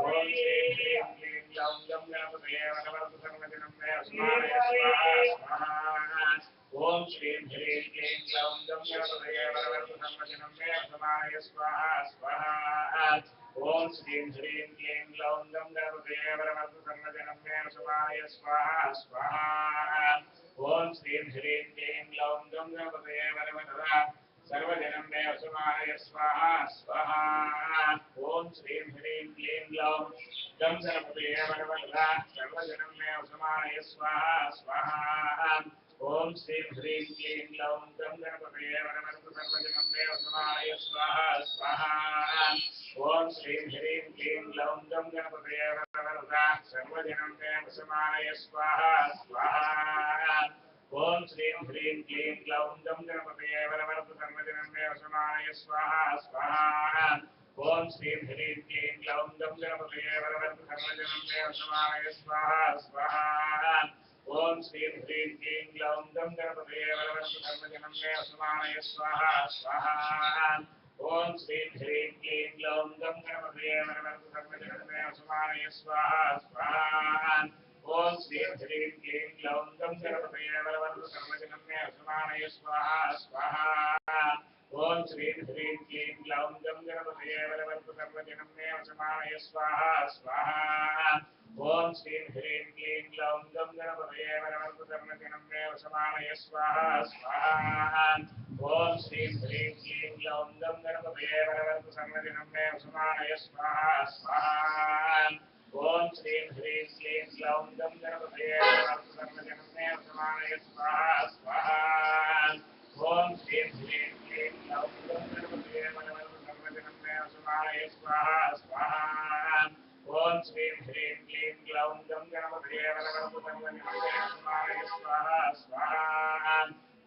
ॐ श्रीं ह्रीं क्लीं ग्लौं गं गणपतये वरवरतु सर्वजनं मे समानय स्वाहा स्वाहा ॐ श्रीं ह्रीं क्लीं ग्लौं गं गणपतये वरवरतु सर्वजनं मे समानय स्वाहा स्वाहा ॐ श्रीं ह्रीं क्लीं ग्लौं गं गणपतये वरवरतु सर्वजनं मे समानय स्वाहा स्वाहा ॐ श्रीं ह्रीं क्लीं ग्लौं गं गणपतये वरवरतु सर्वजनं मे समानय स्वाहा स्वाहा ॐ श्रीं ह्रीं क्लीं ग्लौं गं गणपतये वरवरतु सर्वजनं मे समानय स्वाहा स्वाहा ॐ श्रीं ह्रीं क्लीं ग्लौं गं गणपतये वरवरतु सर्वजनं मे समानय स्वाहा स्वाहा ॐ श्रीं ह्रीं क्लीं ग्लौं गं गणपतये वरवरतु सर्वजनं मे समानय स्वाहा स्वाहा ॐ श्रीं ह्रीं क्लीं ग्लौं गं गणपतये वरवरतु सर्वजनं मे समानय स्वाहा स्वाहा ॐ श्रीं ह्रीं क्लीं ग्लौं गं गणपतये वरवरतु सर्वजनं मे समानय स्वाहा स्वाहा ॐ श्रीं ह्रीं क्लीं ग्लौं गं गणपतये वरवरतु सर्वजनं मे समानय स्वाहा स्वाहा ॐ श्रीं ह्रीं क्लीं ग्लौं गं गणपतये वरवरतु सर्वजनं मे समानय स्वाहा स्वाहा ॐ श्रीं ह्रीं क्लीं ग्लौं गं गणपतये वरवरतु सर्वजनं मे समानय स्वाहा स्वाहा ॐ श्रीं ह्रीं क्लीं ग्लौं गं गणपतये वरवरतु सर्वजनं मे समानय स्वाहा स्वाहा ॐ श्रीं ह्रीं क्लीं ग्लौं गं गणपतये वरवरतु सर्वजनं मे समानय स्वाहा स्वाहा ॐ श्रीं ह्रीं क्लीं ग्लौं गं गणपतये वरवरतु सर्वजनं मे समानय स्वाहा स्वाहा ॐ श्रीं ह्रीं क्लीं ग्लौं गं गणपतये वरवरतु सर्वजनं मे समानय स्वाहा स्वाहा ॐ श्रीं ह्रीं क्लीं ग्लौं गं गणपतये वरवरतु सर्वजनं मे समानय स्वाहा स्वाहा ॐ श्रीं ह्रीं क्लीं ग्लौं गं गणपतये वरवरतु सर्वजनं मे समानय स्वाहा स्वाहा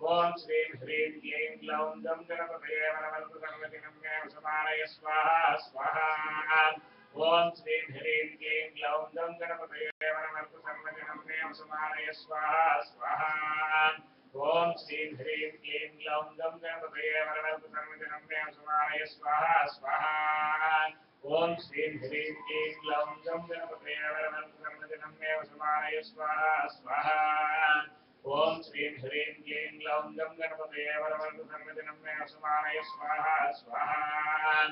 ॐ श्रीं ह्रीं क्लीं ग्लौं गं गणपतये वरवरतु सर्वजनं मे समानय स्वाहा स्वाहा ॐ श्रीं ह्रीं क्लीं ग्लौं गं गणपतये वरवरतु सर्वजनं मे समानय स्वाहा स्वाहा ॐ श्रीं ह्रीं क्लीं ग्लौं गं गणपतये वरवरतु सर्वजनं मे समानय स्वाहा स्वाहा ॐ श्रीं ह्रीं क्लीं ग्लौं गं गणपतये वरवरतु सर्वजनं मे समानय स्वाहा स्वाहा ॐ श्रीं ह्रीं क्लीं ग्लौं गं गणपतये वरवरतु सर्वजनं मे समानय स्वाहा स्वाहा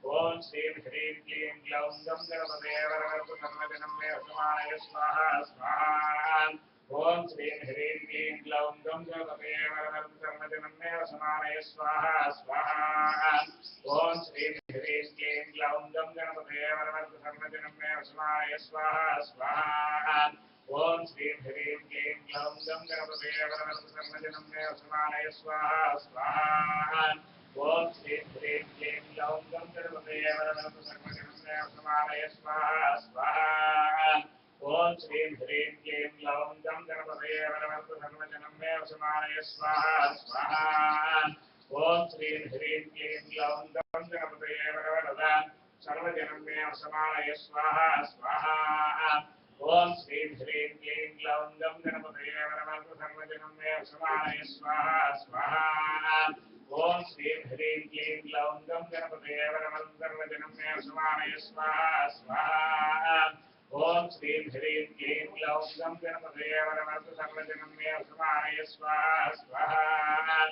ॐ श्रीं ह्रीं क्लीं ग्लौं गं गणपतये वरवरतु सर्वजनं मे समानय स्वाहा स्वाहा ॐ श्रीं ह्रीं क्लीं ग्लौं गं गणपतये वरवरतु सर्वजनं मे समानय स्वाहा स्वाहा ॐ श्रीं ह्रीं क्लीं ग्लौं गं गणपतये वरवरतु सर्वजनं मे समानय समानय स्वाहा स्वाहा ओम श्रीं ह्रीं क्लीं ग्लौं गं गणपतये वरवरदसर्वजनं मे समानय स्वाहा स्वाहा ओम श्रीं ह्रीं क्लीं ग्लौं गं गणपतये वरवरदसर्वजनं मे समानय स्वाहा स्वाहा ओम श्रीं ह्रीं क्लीं ग्लौं गं गणपतये वरवरदसर्वजनं मे समानय स्वाहा स्वाहा ओम श्रीं ह्रीं क्लीं ग्लौं गं गणपतये वरवरद सर्वजनं मे समानय स्वाहा स्वाहा ओम श्रीं ह्रीं क्लीं ग्लौं गं गणपतये वरवरदसर्वजनं मे समानय स्वाहा स्वाहा ओम श्रीं ह्रीं क्लीं ग्लौं गं गणपतये वरवरदसर्वजनं मे समानय स्वाहा स्वाहा ओम श्रीं ह्रीं क्लीं ग्लौं गं गणपतये वरवरदसर्वजनं मे समानय स्वाहा स्वाहा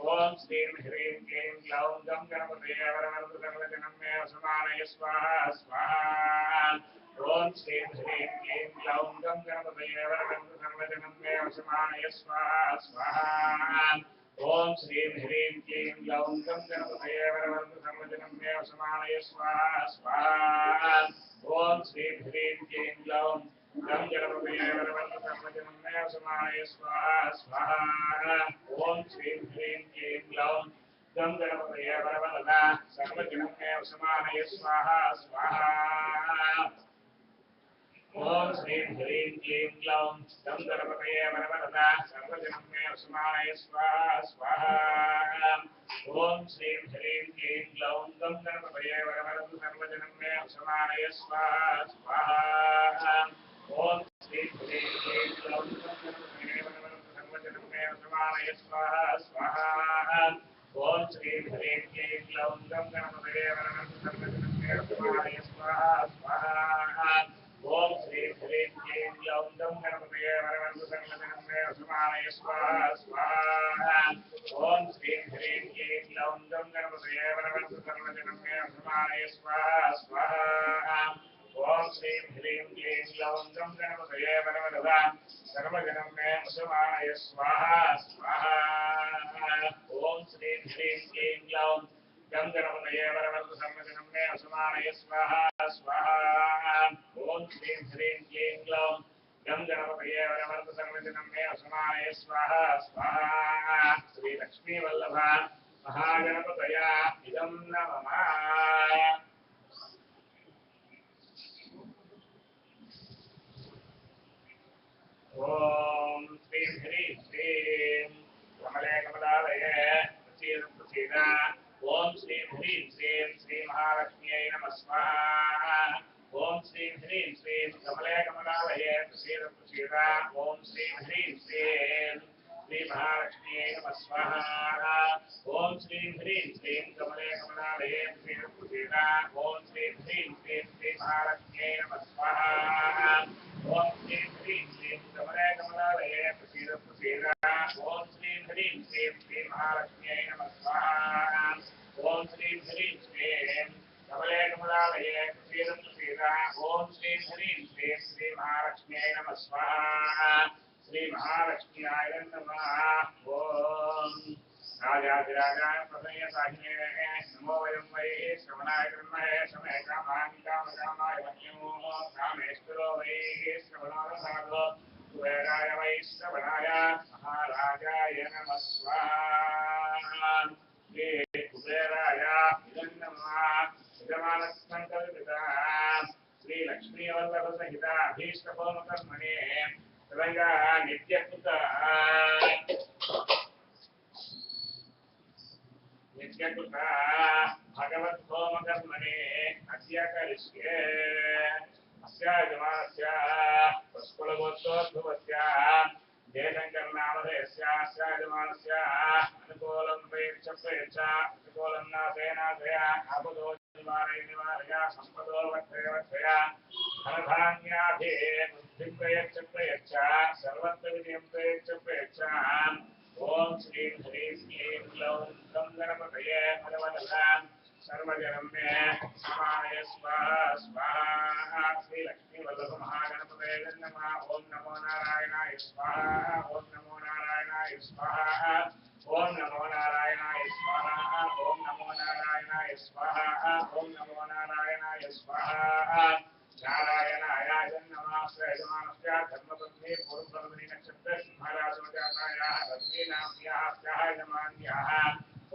ओम श्रीं ह्रीं क्लीं ग्लौं गं गणपतये वरवरदसर्वजनं मे समानय स्वाहा स्वाहा ओम श्रीं ह्रीं क्लीं ग्लौं गं गणपतये वरवरदसर्वजनं मे समानय स्वाहा स्वाहा ओम श्रीं ह्रीं क्लीं ग्लौं गं गणपतये वरवरदसर्वजनं मे समानय स्वाहा स्वाहा ओम श्रीं ह्रीं क्लीं ग्लौं गं गणपतये वरवरदसर्वजनं मे समानय स्वाहा स्वाहा ओम श्रीं ह्रीं क्लीं ग्लौं गं गणपतये वरवरदसर्वजनं मे समानय स्वाहा स्वाहा ओम श्रीं ह्रीं क्लीं ग्लौं गं गणपतये वरवरदसर्वजनं मे समानय स्वाहा स्वाहा ओम श्रीं ह्रीं क्लीं ग्लौं गं गणपतये वरवरदसर्वजनं मे समानय स्वाहा स्वाहा ओम श्रीं ह्रीं क्लीं ग्लौं गं गणपतये वरवरदसर्वजनं मे समानय स्वाहा स्वाहा ओम श्रीं ह्रीं क्लीं ग्लौं गं गणपतये वरवरदसर्वजनं मे समानय स्वाहा स्वाहा ओम श्रीं ह्रीं क्लीं ग्लौं गं गणपतये वरवरदसर्वजनं मे समानय स्वाहा स्वाहा ओम श्रीं ह्रीं क्लीं ग्लौं गं गणपतये वरवरदसर्वजनं मे समानय स्वाहा स्वाहा ओम श्रीं ह्रीं क्लीं ग्लौं गं गणपतये वरवरदसर्वजनं मे समानय स्वाहा स्वाहा ओम श्रीं ह्रीं क्लीं ग्लौं गं गणपतये वरवरदसर्वजनं मे समानय स्वाहा स्वाहा ओम श्रीं ह्रीं क्लीं ग्लौं गं गणपतये वरवरदसर्वजनं मे समानय स्वाहा स्वाहा श्री लक्ष्मी वल्लभ महागणपतया इदं नमः ओम श्रीं ह्रीं क्लीं कमले कमलालये प्रसीद प्रसीद ओम श्रीं ह्रीं क्लीं श्री महालक्ष्म्यै नमः स्वाहा ओम श्रीं ह्रीं क्लीं कमले कमलालये प्रसीद प्रसीद ओम श्रीं ह्रीं क्लीं श्री महालक्ष्म्यै नमः स्वाहा ओम श्रीं ह्रीं क्लीं कमले कमलालये प्रसीद प्रसीद ओम श्रीं ह्रीं क्लीं श्री महालक्ष्म्यै नमः स्वाहा ओम श्रीं ह्रीं क्लीं कमले कमलालये प्रसीद प्रसीद ओम श्रीं ह्रीं क्लीं श्री महालक्ष्म्यै नमः स्वाहा ओम श्रीं ह्रीं क्लीं कमले कमलालये प्रसीद प्रसीद ओम श्रीं ह्रीं क्लीं श्री महालक्ष्म्यै नमः स्वाहा श्री महालक्ष्म्याय नमः ओम राजाधिराजाय प्रसन्न साहिने नमो वयं वै श्रवणाय ब्रह्मणे समय कामानि कामकामाय मह्यमो कामेश्वरो वै श्रवणो दधातु कुबेराय वै श्रवणाय महाराजाय नमः स्वाहा श्री कुबेराय इदं नमः यजमानसङ्कल्पिता श्री लक्ष्मीवल्लभसहिता अभीष्टहोमकर्मणे तेलंगा नित्यकृत भगवद्होमकर्मणे अद्य करिष्ये अस्य यजमानस्य पुष्पलगोत्रोद्भवस्य जयशङ्करनामधेयस्य अस्य यजमानस्य अनुकूलं प्रेक्षप्रेच्छ प्रतिकूलं नाशेनाशय आपदो निवारय निवारय सम्पदो वर्धय वर्धय धनधान्याभि बुद्धिं प्रयच्छ सर्वत्र विजयं प्रयच्छ ओम श्रीं ह्रीं क्लीं ग्लौं गं गणपतये वरवरद सर्वजनं मे समानय स्वाहा स्वाहा श्री लक्ष्मी वल्लभ महागणपतये नमः ओम नमो नारायणाय स्वाहा ओम नमो नारायणाय स्वाहा ओम नमो नारायणाय स्वाहा ओम नमो नारायणाय स्वाहा ओम नमो नारायणाय स्वाहा नारायणाय देवीनाम्याः स्यायमान्याः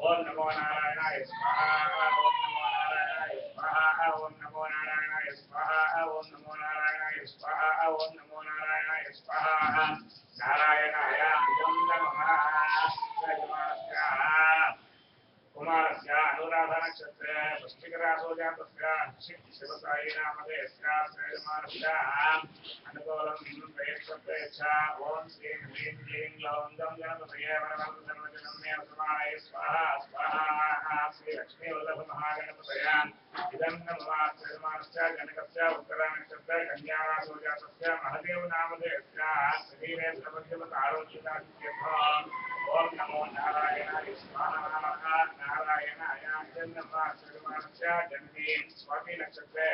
ओम नमो नारायणाय स्वाहा ओम नमो नारायणाय स्वाहा ओम नमो नारायणाय स्वाहा ओम नमो नारायणाय स्वाहा ओम नमो नारायणाय स्वाहा नारायणाय इदं नमः कुमारस्य अनुराधनक्षत्रे वृश्चिकराशो जातस्य शिवसायी नामधेयस्य श्रेयमानस्य अनुकूलं प्रयच्छप्रेच्छ ॐ श्रीं ह्रीं क्लीं ग्लौं गं गणपतये वरवरदधर्मजनं मे समानये स्वाहा स्वाहा श्रीलक्ष्मीवल्लभमहागणपतये इदं नमः श्रेयमानस्य जनकस्य उत्तरानक्षत्रे कन्याराशो जातस्य महदेव नामधेयस्य शरीरे सर्वज्ञमतारोग्यदादित्यर्थम् ओम नमो नारायणाय स्वाहा नारायणाय जन्मः श्रीमानस्य जन्मे स्वाति नक्षत्रे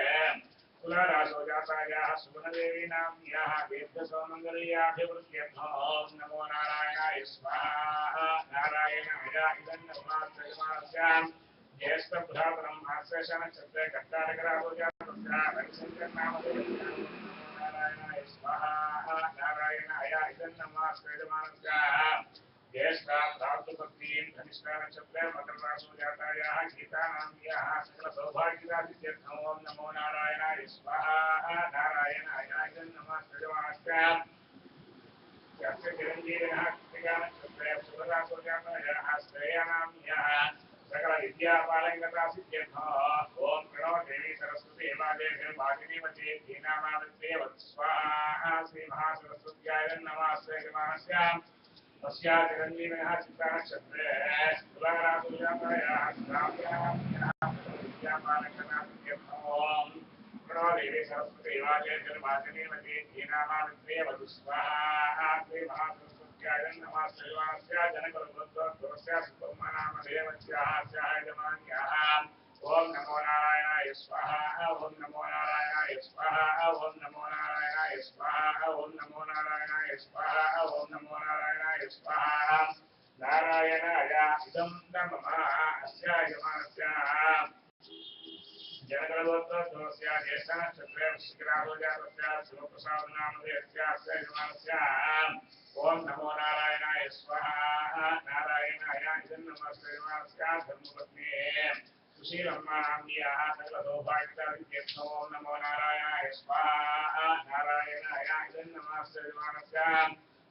तुलाराशो जातायाः सुगुणदेवी नाम्याः दीर्घसौमङ्गल्याभिवृद्ध्यर्थम् ओम नमो नारायणाय स्वाहा नारायणाय इदं नमः श्रीमानस्य ज्येष्ठभ्रातरं मार्गशीर्ष नक्षत्रे कर्तारकराशो जातस्य रविचन्द्रनामधेयस्य नारायणाय स्वाहा नारायणाय इदं नमः श्रीमानस्य ज्येष्ठा भ्रातृपत्नीं धनिष्ठा नक्षत्रे मकरराशो जातायाः गीतानाम्याः सकलसौभाग्यदादित्यर्थम् ओम नमो नारायणाय स्वाहा नारायणाय इदं नमः श्रीमानस्य यस्य चिरञ्जीविनः कृत्तिका नक्षत्रे सुभराशो जातायाः श्रेयानाम्याः सकलविद्यापालङ्गतासिद्ध्यर्थम् ओम प्रणव देवी सरस्वती वादेवी भागिनीवती दीनामावत्ये स्वाहा श्रीमहासरस्वत्याय नमः श्रीमानस्य तस्या चिरञ्जीविनः चित्तानक्षत्रे तुलाराशो जातायाः श्राव्यानाम्याः विद्यापालङ्गतासिद्ध्यर्थम् प्रणव देवी सरस्वती वादेवी भागिनीवती दीनामावत्ये स्वाहा श्रीमहासरस्वत्याय नमः श्रीमानस्य जनकलगोत्रोद्भवस्य सुब्रह्मण्यामदेवस्याः स्यायजमान्याः ओम नमो नारायणाय स्वाहा ओम नमो नारायणाय स्वाहा ओम नमो नारायणाय स्वाहा ओम नमो नारायणाय स्वाहा ओम नमो नारायणाय स्वाहा नारायणाय इदं नमः अस्यायमानस्य जनकलगोत्रोद्भवस्य ज्येष्ठनक्षत्रे वृश्चिकराशो जातस्य शिवप्रसादनामधेयस्य अस्यायमानस्य ओम नमो नारायणाय स्वाहा नारायणाय इदं नमः श्रीमानस्य धर्मपत्नी सुशीलम्मानाम्याः सकलसौभाग्यदादित्यर्थम् ओम नमो नारायणाय स्वाहा नारायणाय इदं नमः श्रीमानस्य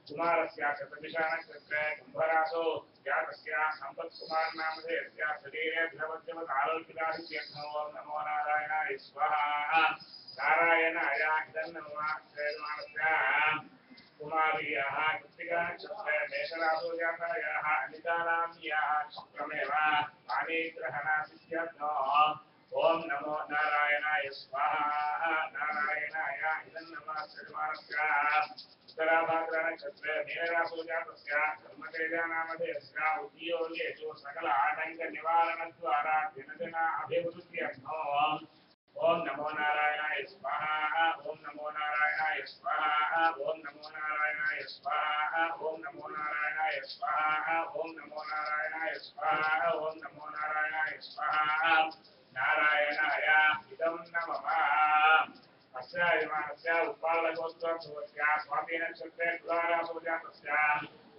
कुमारस्य शतभिषानक्षत्रे कुम्भराशो जातस्य सम्पत्कुमार नामधेयस्य शरीरे भ्रवद्यवतारोग्यदादित्यर्थम् ओम नमो नारायणाय स्वाहा नारायणाय इदं नमः श्रीमानस्य कुमार्याः कृत्तिका नक्षत्रे मेषराशो जातायाः अनितानाम्याः शुक्रमेव पाणिग्रहणासिद्ध्यर्थम् ओम नमो नारायणाय स्वाहा नारायणाय इदं नमः श्रीमानस्य उत्तराभाद्रा नक्षत्रे मीनराशो जातस्य धर्मतेजानामधेयस्य उद्योगेषु सकल आतङ्कनिवारणद्वारा दिनदिन अभिवृद्ध्यर्थम् ओम नमो नारायणाय स्वाहा ओम नमो नारायणाय स्वाहा ओम नमो नारायणाय स्वाहा ओम नमो नारायणाय स्वाहा ओम नमो नारायणाय स्वाहा ओम नमो नारायणाय स्वाहा नारायणाय इदं नमः अस्यायमानस्य उत्पालगोत्रोद्भवस्य स्वाति नक्षत्रे तुलाराशो जातस्य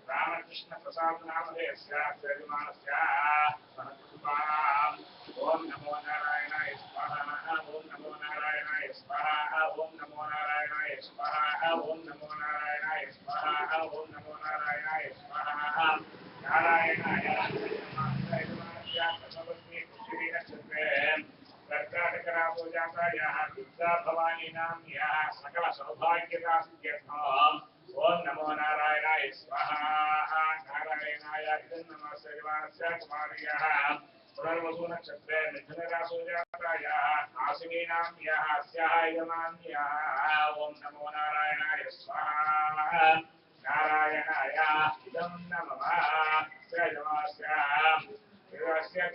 रामकृष्णप्रसादनामधेयस्य श्रीमानस्य ओम नमो नारायणाय स्वाहा ओम नमो नारायणाय स्वाहा ओम नमो नारायणाय स्वाहा ओम नमो नारायणाय स्वाहा ओम नमो नारायणाय स्वाहा नारायणाय श्रीमानस्य धर्मपत्नी पुष्यरी नक्षत्रे कर्काटकराशो जातायाः दुर्गा भवानी नाम्याः सकलसौभाग्यदासिद्ध्यर्थम् ओम नमो नारायणाय स्वाहा नारायणाय इदं नमः श्रीमानस्य कुमार्याः पुनर्वसु नक्षत्रे मिथुनराशो जातायाः आसिनी नाम्याः अस्याः यजमान्याः ओम नमो नारायणाय स्वाहा नारायणाय इदं नमः श्रीयजमानस्य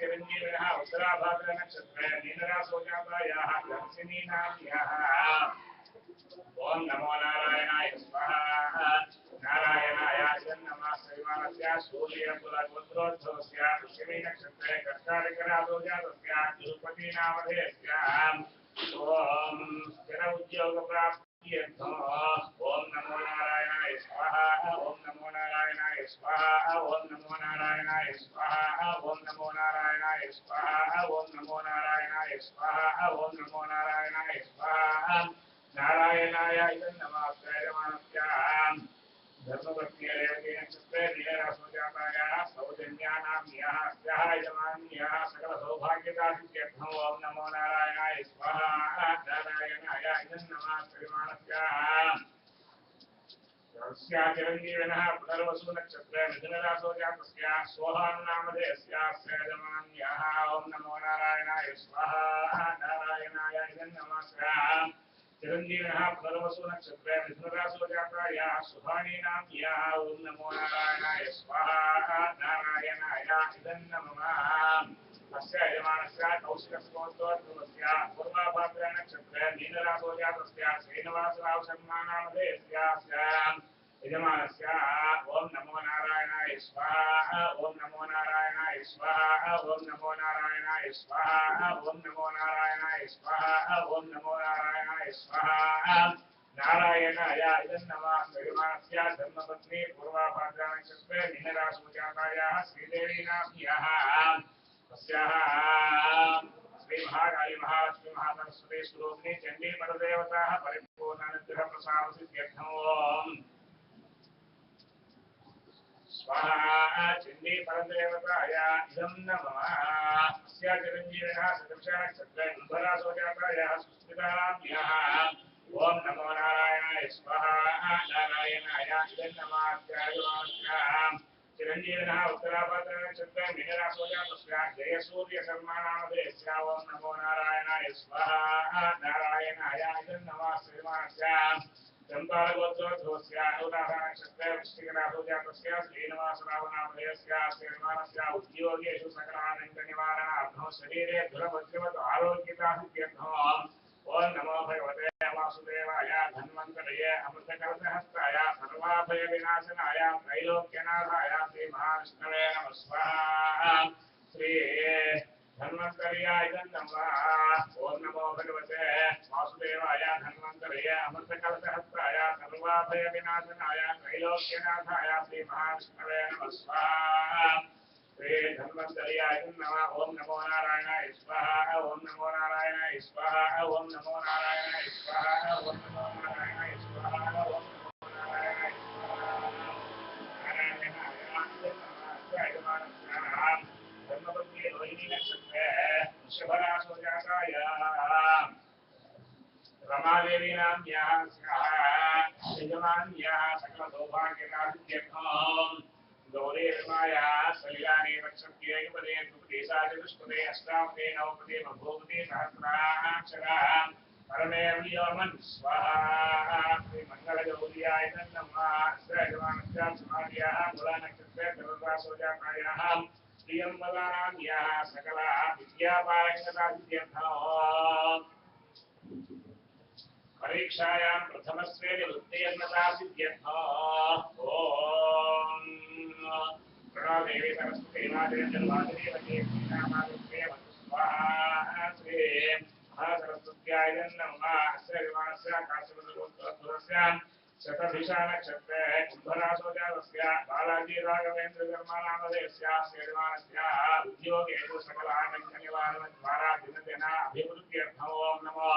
चिरञ्जीविनः उत्तराभाद्रा नक्षत्रे मीनराशो जातायाः दर्शिनी नाम्याः ओम नमो नारायणाय स्वाहा नारायणाय इदं नमः श्रीमानस्य सूर्यकुलगोत्रोद्भवस्य पुष्यमी नक्षत्रे कर्काटकराशो जातस्य तिरुपतिनामधेयस्य ओम स्थिर उद्योगप्राप्त ओम नमो नारायणाय स्वाहा ओम नमो नारायणाय स्वाहा ओम नमो नारायणाय स्वाहा ओम नमो नारायणाय स्वाहा ओम नमो नारायणाय स्वाहा ओम नमो नारायणाय स्वाहा नारायणाय नमः धर्मपत्न्यरेवतेन चित्ते नीलरासोजातायाः सौजन्यानां यः अस्याः यजमान्यः सकलसौभाग्यदासित्यर्थम् ॐ नमो नारायणाय स्वाहा नारायणाय इदं नमः श्रीमानस्याः चिरञ्जीविनः पुनर्वसु नक्षत्रे मिथुनरासोजातस्याः सोहानुनामधेयस्यास्य यजमान्यः ॐ नमो नारायणाय स्वाहा नारायणाय इदं नमः चिरंजीविनः पुनर्वसु नक्षत्रे मिथुनरासोजातायाः शुभानीनां यः ॐ नमो नारायणाय स्वाहा नारायणाय इदं नमः अस्य यजमानस्य कौशिकस्मोत्तरध्रुवस्य पूर्वाभाद्रा नक्षत्रे मीनरासोजातस्य श्रीनिवासराव शर्मानामधेयस्यास्य यजमानस्य ॐ नमो नारायणाय स्वाहा ॐ नमो नारायणाय स्वाहा ॐ नमो नारायणाय स्वाहा ॐ नमो नारायणाय स्वाहा ॐ नमो नारायणाय स्वाहा नारायणाय इदं नमः श्रीमानस्य धर्मपत्नी पूर्वाभाद्रा नक्षत्रे मीनरासोजातायाः श्रीदेवीनाम्यः तस्याः श्री महाकाली महालक्ष्मी महासरस्वती स्वरूपिणी चंडी परदेवताः परिपूर्णानुग्रह प्रसाद सिद्ध्यर्थम् स्वाहा चंडी परदेवताय इदं नमः अस्या चिरंजीविनः सदृशनक्षत्रे कुम्भरासोजातायाः सुस्मितानाम्यः ओम नमो नारायणाय स्वाहा नारायणाय इदं नमः अस्याः चिरंजीविनः उत्तराभाद्रा नक्षत्रे मीनरासोजातस्य जयसूर्य शर्मानामधेयस्य ॐ नमो नारायणाय स्वाहा नारायणाय इदं नमः श्रीमानस्य चंपालगोत्रोद्भवस्य अनुराधा नक्षत्रे वृश्चिकरासोजातस्य श्रीनिवासरावनामधेयस्य श्रीमानस्य उद्योगेषु सकलानन्दनिवारणार्थं शरीरे दुरवज्रवत् आरोग्यतासिद्ध्यर्थम् ओम नमो भगवते वासुदेवाय धन्वन्तरये अमृतकलशहस्ताय सर्वाभयविनाशनाय त्रैलोक्यनाथाय श्रीमहाविष्णवे नमः स्वाहा श्री धन्वन्तर्याय नमः ओम नमो भगवते वासुदेवाय धन्वन्तरये अमृतकलशहस्ताय सर्वाभयविनाशनाय त्रैलोक्यनाथाय श्रीमहाविष्णवे नमः स्वाहा श्री धन्वन्तर्याय नमः ओम नमो नारायणाय स्वाहा ओम नमो नारायणाय स्वाहा ओम नमो नारायणाय स्वाहा ओम नमो नारायणाय स्वाहा ओम नमो नारायणाय स्वाहा नारायणाय धर्मपत्नी रोहिणी नक्षत्रे वृषभरासोजातायाः रमादेवीनाम्याः यजमान्याः सकलसौभाग्यदासिद्ध्यर्थम् गौरी रमायाः सलिलानि रक्षन्त्यै पदे द्विपदे साचतुष्पदे अष्टापदे नवपदे मभूपदे सहस्राक्षराः परमे व्योमन् स्वाहा श्रीमङ्गलगौर्याय नमः श्रीयजमानस्य सुमार्याः मूलानक्षत्रे धनुरासोजातायाः प्रियम्बलानाम्याः सकला विद्यापारङ्गतासिद्ध्यर्थम् परीक्षायां प्रथमस्वेन उत्तीर्णता सिद्ध्यर्थम् ओम प्रणवदेवी सरस्वती मातृवादिनी वन्दे श्रीरामानुजे स्वाहा श्री महासरस्वत्याय नमः श्रीमानस्य काशीवन्दोत्तरस्य शतभिषा नक्षत्रे कुम्भरासोजातस्य बालाजी राघवेन्द्र शर्मानामधेयस्य श्रीमानस्य उद्योगेषु सकलानन्दनिवारणद्वारा दिनदिन अभिवृद्ध्यर्थम् ओम नमो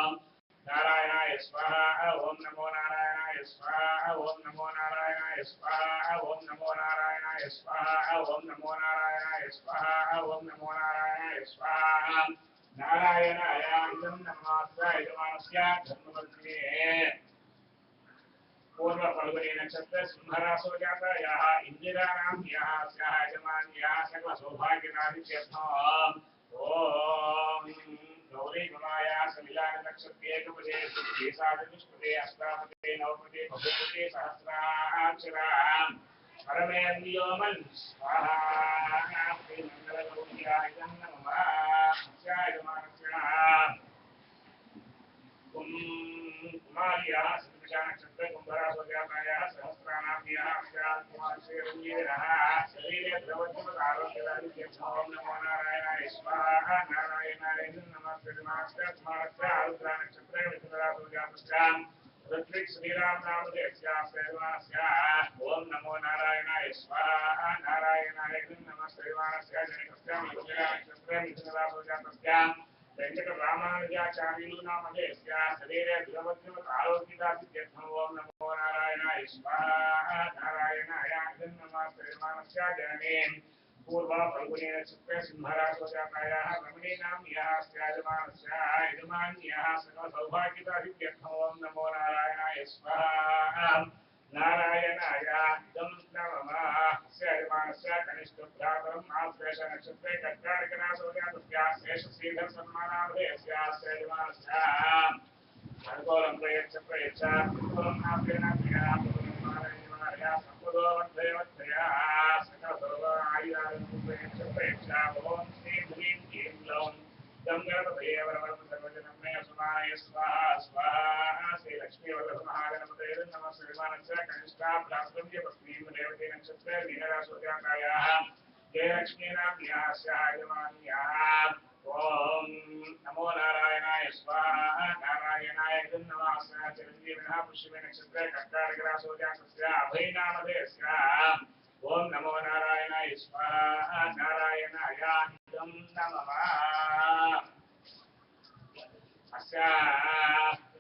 नारायणाय स्वाहा ओम नमो नारायणाय स्वाहा ओम नमो नारायणाय स्वाहा ओम नमो नारायणाय स्वाहा ओम नमो नारायणाय स्वाहा ओम नमो नारायणाय स्वाहा नारायणाय इदं नमः यजमानस्य धर्मपत्नी पूर्व फल्गुनी नक्षत्र सिंहरासोजातायाः इंदिरानाम्याः अस्याः यजमान्याः सकलसौभाग्यदासिद्ध्यर्थम् ओम गौरी गमाया सलिलान नक्षत्रे एकपदे द्विपदे साचतुष्पदे अष्टापदे नवपदे बहुपदे सहस्राक्षराः परमे व्योमन् स्वाहा श्रीमङ्गलगौर्याय नमः यजमानस्य कुमार्याः सदृशा नक्षत्रे कुम्भरासोजातायाः सहस्रानाम्याः अस्याः कुमारश्रीरञ्जीविनः शरीरे द्रवज्वत् आरोग्यदासिद्ध्यर्थम् ॐ नमो नारायणाय स्वाहा नारायणाय नमः श्रीमानस्य स्मारस्य आरुद्रा नक्षत्रे मिथुनरासोजातस्य ऋत्विक श्रीराम नाम देस्यास्तेवास्य ओम नमो नारायणाय स्वाहा नारायणाय नमः श्रीवानस्य जनिकस्यां योगिराक्षत्रं मिथुनरासोजातस्यां वेंकट रामानुजाचार्युलु नाम देस्या शरीरे दुर्वज्ञवत् आरोग्यदासित्यर्थं ओम नमो नारायणाय स्वाहा नारायणाय नमः श्रीवानस्य जनने पूर्वा फल्गुनी नक्षत्रे सिंहरासोजातायाः रमणीनाम्याः स्याजमानस्य यजमान्याः सकलसौभाग्यदासित्यर्थं ओम नमो नारायणाय स्वाहा नारायणाय इदं नमः स्याजमानस्य कनिष्ठभ्रातरम् आश्लेष नक्षत्रे कर्काटकरासोजातस्य शेषश्रीधरसन्मानावधेयस्य स्याजमानस्य अनुकूलं प्रयच्छ अनुकूलं नाप्यनाप्यः पुरुषमानयमानया सम्पदो वर्धयवद्धया सकलसर्वायुरारोग्यप्रयच्छ ओं श्रीं ह्रीं क्लीं ग्लौं गङ्गापतये वरवरं सर्वजनमे सुमाय स्वाहा स्वाहा श्रीलक्ष्मीवरदमहागणपतये नमः श्रीमानस्य कनिष्ठा प्राप्तव्यपत्नीं रेवती नक्षत्रे मीनरासोजातायाः जयलक्ष्मीनाम्याः स्यायमान्याः ओम नमो नारायणाय स्वाहा नारायणाय नमः चिरंजीविनः पुष्यमे नक्षत्रे कर्काटकरासोजातस्य अभयनामधेयस्य ओम नमो नारायणाय स्वाहा नारायणाय इदं नमः अस्य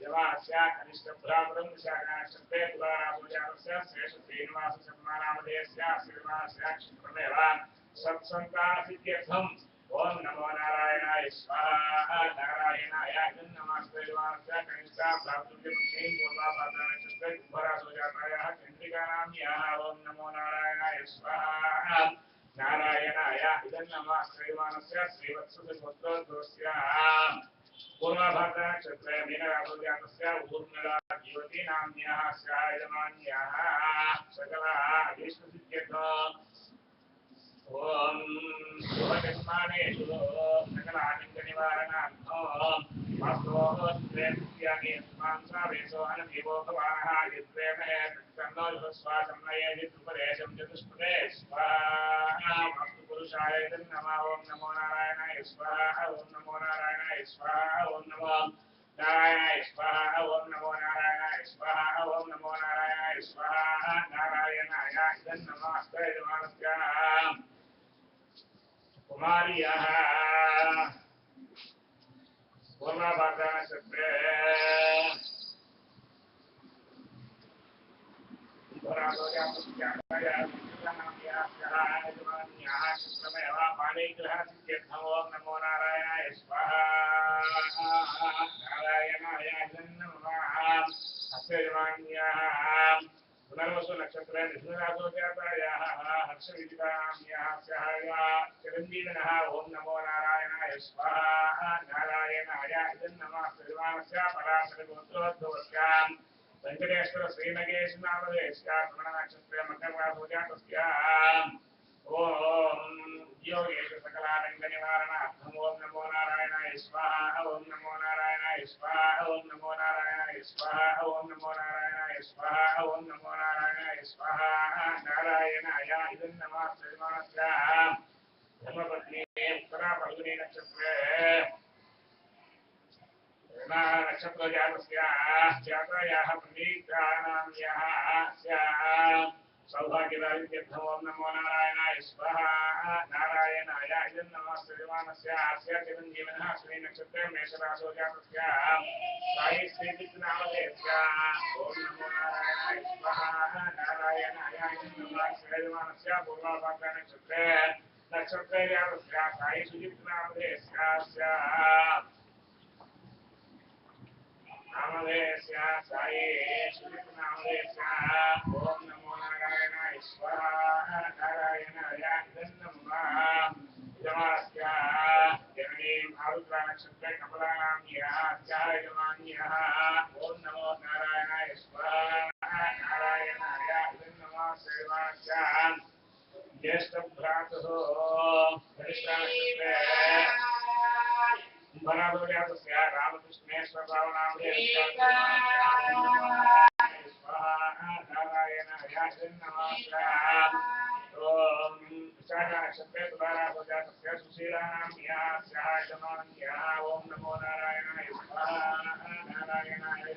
यजमानस्य कनिष्ठभ्रातरं विशाखानक्षत्रे तुलारासोजातस्य श्रेष्ठश्रीनिवासशर्मानामधेयस्य श्रीनिवासस्य क्षत्रमेव सत्सन्तानसिद्ध्यर्थम् ओम नमो नारायणाय स्वाहा नारायणाय नमः श्रीनिवासस्य कनिष्ठा प्राप्तव्यपुष्यं पूर्वाभाद्रनक्षत्रे कुम्भरासोजातायाः चन्द्रिकानाम्याः ओम नमो नारायणाय स्वाहा नारायणाय नमः श्रीनिवासस्य श्रीवत्सपुत्रोद्भवस्य पूर्वाभाद्रनक्षत्रे मीनरासोजातस्य ऊर्मिला जीवतीनाम्याः स्यायजमान्याः सकला अभीष्टसिद्ध्यर्थम् ओम शुभकर्माणेषु सकलानन्दनिवारणार्थं वास्तवोत्प्रेत्यानि मांसावेशो अनभिवो भवानः यद्वेमहे तन्नो स्वासं नयेदित्युपदेशं चतुष्पदे स्वाहा वास्तु पुरुषाय नमः ओम नमो नारायणाय स्वाहा ओम नमो नारायणाय स्वाहा ओम नमो नारायणाय स्वाहा ओम नमो नारायणाय स्वाहा ओम नमो नारायणाय स्वाहा नारायणाय नमस्ते यजमानस्य कुमार्याः पूर्वाभाद्रनक्षत्रे क्षत्रमेव पाणिग्रहसिद्ध्यर्थम् ओम नमो नारायणाय स्वाहा नारायणाय नमः अस्य यजमान्याः पुनर्वसु नक्षत्रे मिथुनरासोजातायाः हर्षविदितानाम्याः स्याः चिरञ्जीविनः ओम नमो नारायणाय स्वाहा नारायणाय नमः श्रीवानस्य पराशरगोत्रोद्भवस्य वेंकटेश्वर श्रीनगेश नामधेयस्य श्रवणनक्षत्रे मकररासोजातस्य ओम योगेश सकलानन्दनिवारणार्थम् ओम नमो नारायणाय स्वाहा ओम नमो नारायणाय स्वाहा ओम नमो नारायणाय स्वाहा ओम नमो नारायणाय स्वाहा ओम नमो नारायणाय स्वाहा नारायणाय इदं नमः श्रीमानस्य धर्मपत्नी उत्तरा फल्गुनी नक्षत्रे नक्षत्रजातस्य जातायाः प्रतीकानाम्याः स्याः सौभाग्यदायित्यर्थम् ओम नमो नारायणाय स्वाहा नारायणाय इदं नमः श्रीमानस्य अस्य चिरञ्जीविनः श्रीनक्षत्रे मेषरासोजातस्य साई श्रीकृष्णनामधेयस्य ओम नमो नारायणाय स्वाहा नारायणाय इदं नमः श्रीमानस्य पूर्वाभाद्रनक्षत्रे नक्षत्रजातस्य साई सुजितनामधेयस्य नामधेयस्य साई सुजितनामधेयस्य ओम नमो नारायणाय स्वाहा नारायणाय इदं नमः यजमानस्य जननीं आरुद्रनक्षत्रे कमलानाम्याः स्याः यजमान्याः ओम नमो नारायणाय स्वाहा नारायणाय इदं नमः श्रीवानस्य ज्येष्ठभ्रातुः कनिष्ठनक्षत्रे कुम्भरासोजातस्य रामकृष्णेश्वररावनामधेयस्य स्वाहा नारायणाय नमः ओम विशाखानक्षत्रे तुलारासोजातस्य सुशीलानाम्याः स्याः यजमान्याः ओम नमो नारायणाय स्वाहा नारायणाय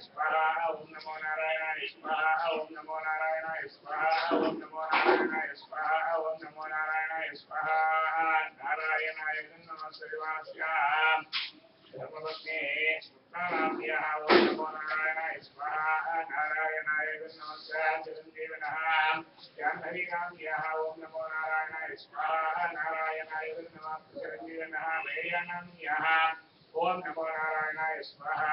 स्वाहा ओम नमो नारायणाय स्वाहा ओम नमो नारायणाय स्वाहा ओम नमो नारायणाय स्वाहा ओम नमो नारायणाय स्वाहा नारायणाय नमः शिवाय धर्मवत्ने नारायणाय ओम नमो नारायणाय स्वाहा नारायणाय नमः चिरंजीवनः जानहरिकाम्यः ओम नमो नारायणाय स्वाहा नारायणाय नमः चिरंजीवनः वेयनम्यः ओम नमो नारायणाय स्वाहा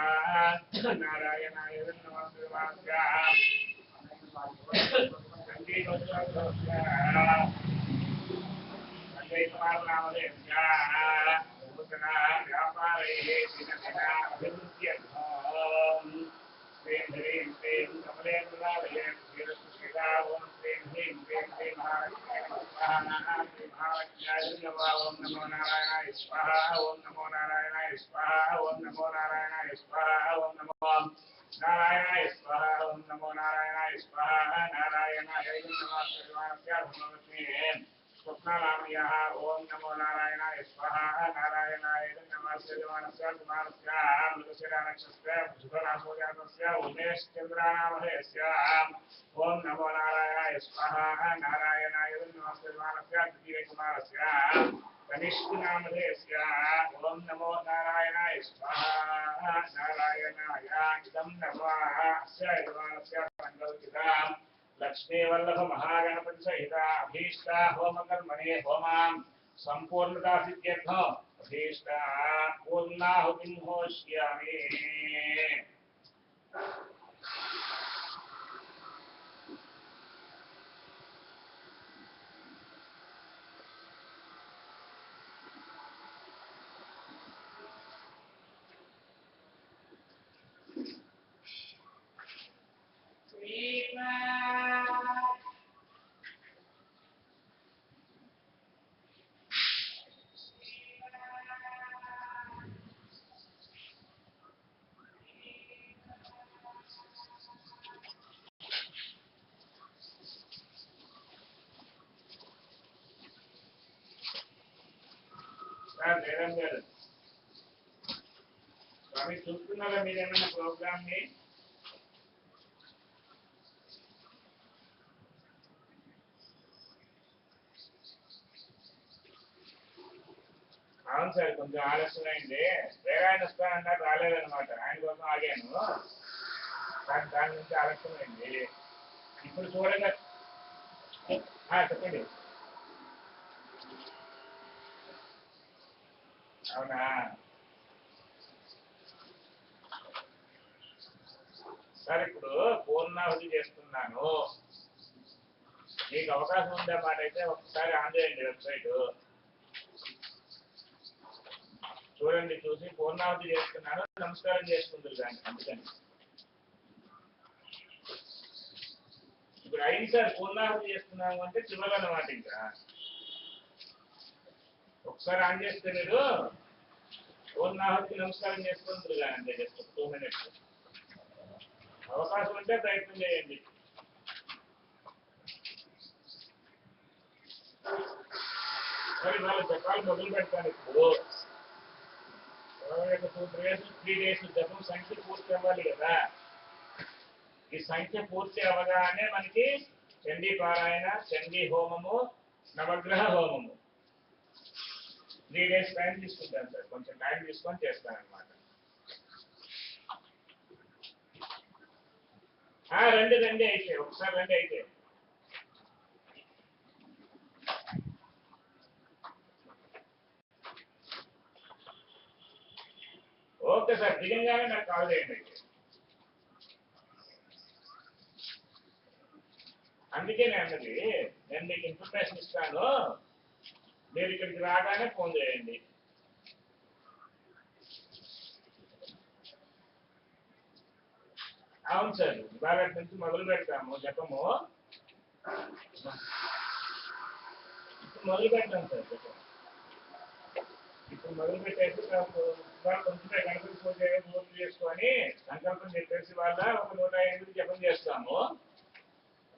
नारायणाय नमः शिवाय नारायणाय स्वाहा ओम नमो नारायणाय स्वाहा नारायणाय नमः शिवाय स्वप्नाराम्यः ओम नमो नारायणाय स्वाहा नारायणाय नमः शिवाय मृगशिरानक्षस्य शुभनामोजातस्य उमेशचन्द्रानामधेयस्य ओम नमो नारायणाय स्वाहा नारायणाय नमः शिवाय द्वितीयकुमारस्य कनिष्ठनामधेयस्य ओम नमो नारायणाय स्वाहा नारायणाय इदं नमः अस्य संकल्पिताम् लक्ष्मी वल्लभ महागणपति सहित अभीष्टा होम कर्मणे होमां संपूर्णता सिद्ध्यर्थ अभीष्टा पूर्णाहुतिं होष्यामि स्वामी చూస్తున్నారా మీరేమైనా ప్రోగ్రామ్ ని అవును సార్ కొంచెం ఆలస్యమైంది వేరే ఆయన వస్తానన్నారు రాలేదన్నమాట ఆయన కోసం ఆగాను దాని నుంచి ఆలస్యమైంది ఇప్పుడు చూడండి చెప్పండి అవునా సార్ ఇప్పుడు పూర్ణాహుతి చేస్తున్నాను మీకు అవకాశం ఉండే మాట అయితే ఒకసారి ఆన్ చేయండి వెబ్సైట్ చూడండి చూసి పూర్ణాహుతి చేస్తున్నాను నమస్కారం చేసుకుంటారు దాన్ని అందుకని ఇప్పుడు అయింది సార్ పూర్ణాహుతి చేస్తున్నాము అంటే చివరి అన్నమాట ఇంకా ఒకసారి ఆన్ చేస్తే మీరు పూర్ణాహుతికి నమస్కారం చేసుకుంటారు కానీ అంతే జస్ట్ 2 minutes అవకాశం ఉంటే ప్రయత్నం చేయండి మరి వాళ్ళు జపాలు మొదలు పెడతారు ఇప్పుడు 2 days 3 days జపం సంఖ్య పూర్తి అవ్వాలి కదా ఈ సంఖ్య పూర్తి అవగానే మనకి చండీ పారాయణ చండీ హోమము నవగ్రహ హోమము 3 days టైం తీసుకుంటాను సార్ కొంచెం టైం తీసుకొని చేస్తానన్నమాట రండి అయితే ఒకసారి రండి అయితే ఓకే సార్ దిగంగానే నాకు కాల్ చేయండి అయితే అందుకే అన్నది నేను మీకు ఇన్ఫర్మేషన్ ఇస్తాను మీరు ఇక్కడికి రాగానే ఫోన్ చేయండి అవును సార్ ఇవాళ నుంచి మొదలు పెడతాము జపము మొదలు పెడతాం సార్ జపం ఇప్పుడు మొదలు పెట్టేసి కొంచెం గణపతి పూజ పూర్తి చేసుకొని అని సంకల్పం చెప్పేసి వాళ్ళ ఒక 108 జపం చేస్తాము.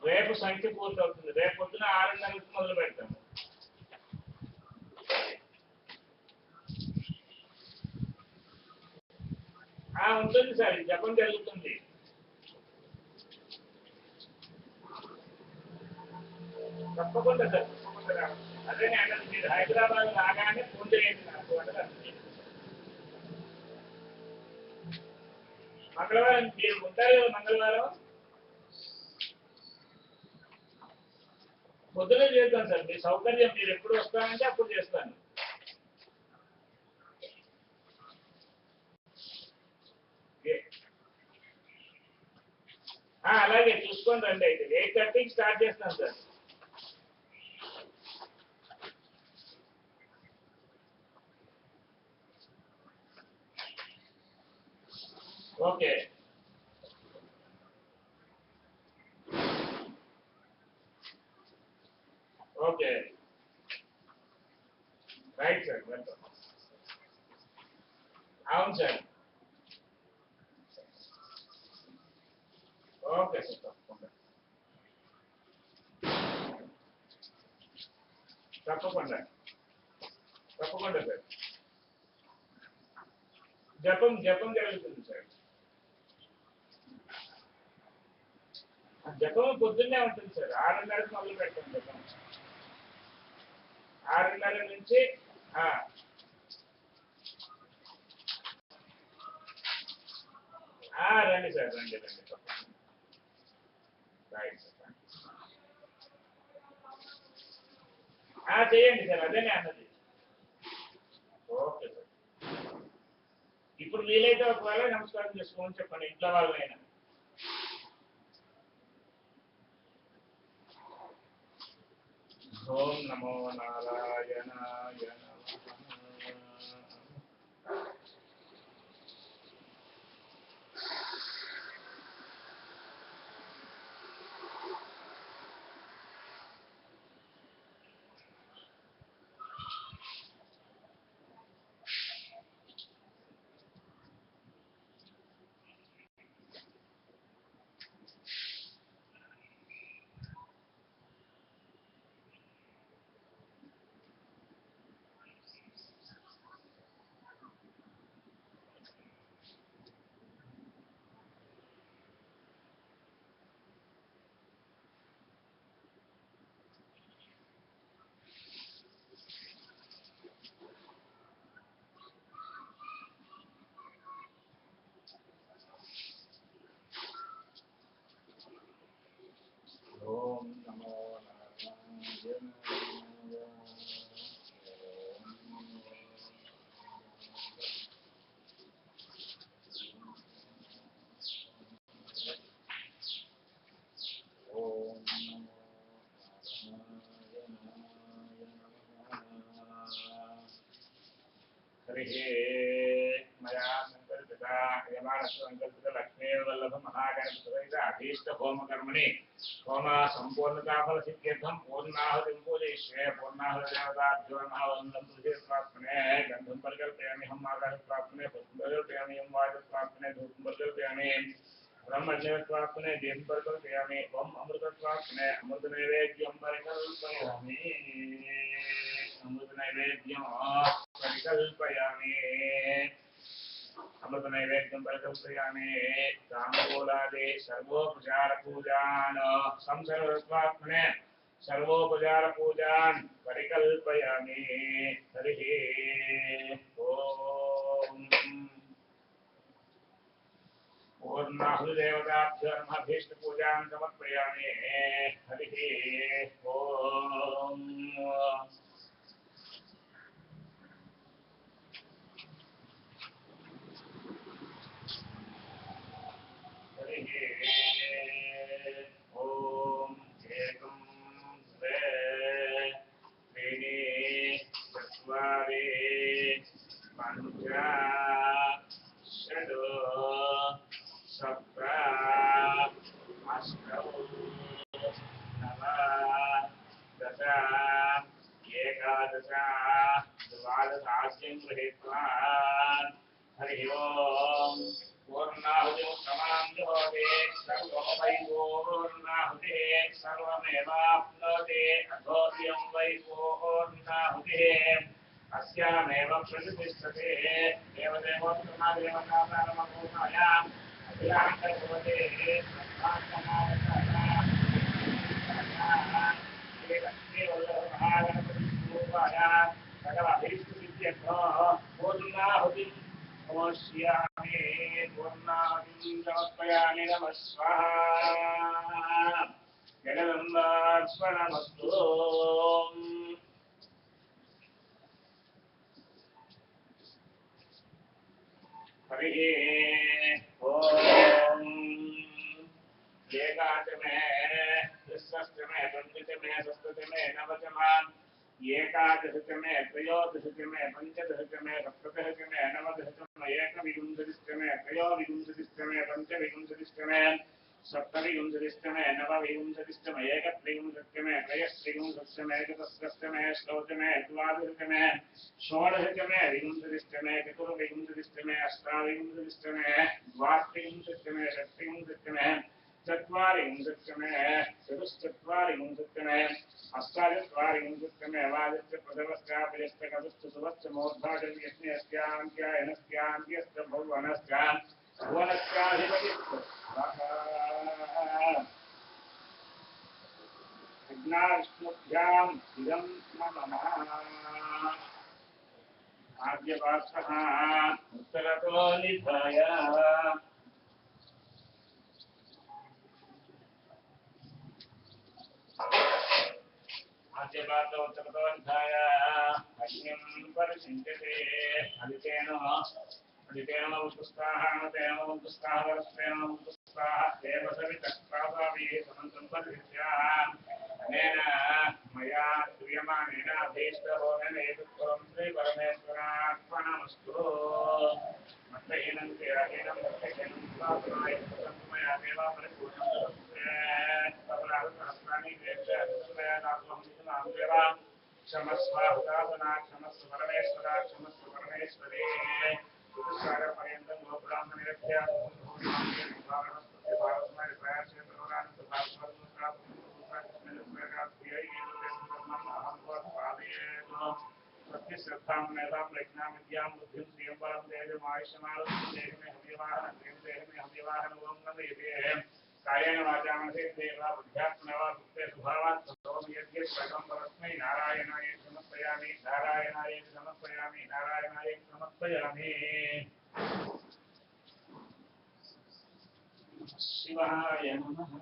రేపు సంఖ్య పూర్తవుతుంది. రేపు పొద్దున 6:30కి మొదలు పెడతాము. ఉంటుంది సార్, జపం జరుగుతుంది. తప్పకుండా సార్, తప్పకుండా. అదే అన్నది, మీరు హైదరాబాద్ రాగానే ఫోన్ చేయండి నాకు అని. మంగళవారం మీరు ఉంటారు కదా, మంగళవారం పొద్దునే చేద్దాం సార్. మీ సౌకర్యం, మీరు ఎప్పుడు వస్తానంటే అప్పుడు చేస్తాను. అలాగే చూసుకొని రండి. అయితే 8:30కి స్టార్ట్ చేస్తాను sir. Okay, okay, right sir, welcome. అవును సార్. ఓకే సార్, తప్పకుండా తప్పకుండా తప్పకుండా సార్. జపం జరుగుతుంది సార్. జపం పొద్దున్నే ఉంటుంది సార్. 6:30కి మొదలు పెడతాం జపం. 6:30 నుంచి రండి సార్, రండి రైట్ సార్. చేయండి సార్, అదేనే అన్నది. Okay sir. ఇప్పుడు వీలైతే ఒకవేళ నమస్కారం చేసుకోమని చెప్పండి ఇంట్లో వాళ్ళైనా. ఓం నమో నారాయణాయ నమః. ఓం నమో हरिः मया संकल्पिता यमानस्वसंकल्पितलक्ष्मीवल्लभ महागणपतिसहित होमकर्मणि होम सम्पूर्णताफलसिद्ध्यर्थं पूर्णाहुतिं पूजयिष्ये। पूर्णाहुतिदेवताभ्यो नमः। वन्दं तुलसीप्रार्थने गन्धं परिकल्पयामि। हम आकाशप्रार्थने पुष्पं परिकल्पयामि। हम वायुप्रार्थने धूपं परिकल्पयामि। ब्रह्मज्ञप्रार्थने दीपं परिकल्पयामि। ओम अमृतप्रार्थने अमृतनैवेद्यं परिकल्पयामि। अमृतनैवेद्यं परिकल्पयामि। अमृतनैवेद्यं परिकल्पयामि। ताम्बूलादि सर्वोपचारपूजान् संसर्गस्वात्मने सर्वोपचारपूजान् परिकल्पयामि। हरिः ओम्। पूर्णाहुतिदेवताभ्यो नमः। भीष्टपूजां समर्पयामि। हरिः ओम्। हरिः ओम्। एकं द्वे त्रीणि चत्वारि पञ्च षड् सप्त अष्टौ नव दश एकादश द्वादशास्यं गृहीत्वा हरिः ओम् पूर्णाहुतिमुत्तमाञ्जोते सर्वमवै पूर्णाहुतिः सर्वमेवाप्नोति अथोऽयं वै पूर्णाहुतिः अस्यामेव प्रतिष्ठते देवदेवोत्तमादेवतासारमपूर्णायाम् अखिलाण्डभवते लक्ष्मीवल्लभमहागणपतिस्वरूपाय सकलाभीष्टसिद्ध्यर्थो पूर्णाहुतिं नमस्यामि पूर्णाहुतिं समर्पयामि नमः स्वाहा जगदम्बार्पणमस्तु हरिः ॐ एकादशमे दशमे पञ्चदशमे षष्ठदशमे नवदशमे एकादशतमे त्रयोदशतमे पञ्चदशतमे सप्तदशतमे नवदशतमे एकविंशतितमे त्रयोविंशतितमे पञ्चविंशतितमे सप्तविंशतितमे नवविंशतितमे एकत्रिंशत्तमे त्रयस्त्रिंशत्तमे चतुस्रस्तमे षोडशतमे द्वादशतमे षोडशतमे विंशतितमे चतुर्विंशतितमे अष्टाविंशतितमे द्वात्रिंशत्तमे षट्त्रिंशत्तमे चत्वारिंशत्तमे चतुश्चत्वारिंशत्तमे अष्टाचत्वारिंशत्तमे वादित्य प्रथमश्चापयश्च कविश्च सुवश्च मूर्धाजन्यस्यान्त्यायनस्यान्त्यश्च भुवनश्च भुवनश्चाधिपतिश्च विघ्नाविष्णुभ्यां इदं नमः आद्यपात्रः उत्तरतो निधाय आद्यपात्रोत्तरतोऽध्याय अग्निं परिचिन्त्यते अदितेन उत्कृष्टाः अमतेन उत्कृष्टाः वरस्तेन उत्कृष्टाः देवसवितस्त्रासाभिः समन्तं परिचित्याः अनेन मया क्रियमाणेन अभीष्टहोमेन एतत्पुरं श्रीपरमेश्वरार्पणमस्तु मत्तहीनं तेरहीनं भक्तहीनं प्रार्थनाय मया देवा परिपूर्णं सहस्राणि देवा क्षमस्व हुतासना क्षमस्व परमेश्वरा क्षमस्व परमेश्वरे चतुस्सागरपर्यन्तं गोब्राह्मणेभ्य श्रद्धां मेधां प्रज्ञां विद्यां बुद्धिं श्रियं बलं तेजमायुष्यमारोग्यं देहि मे हव्यवाहनं ओं नमः कायेन वाचा मनसेन्द्रियेण वा बुद्ध्यात्मना वा भक्ते स्वभावात् सर्वं यद्यत् सर्वं परस्मै नारायणाय समर्पयामि नारायणाय समर्पयामि नारायणाय समर्पयामि शिवाय नमः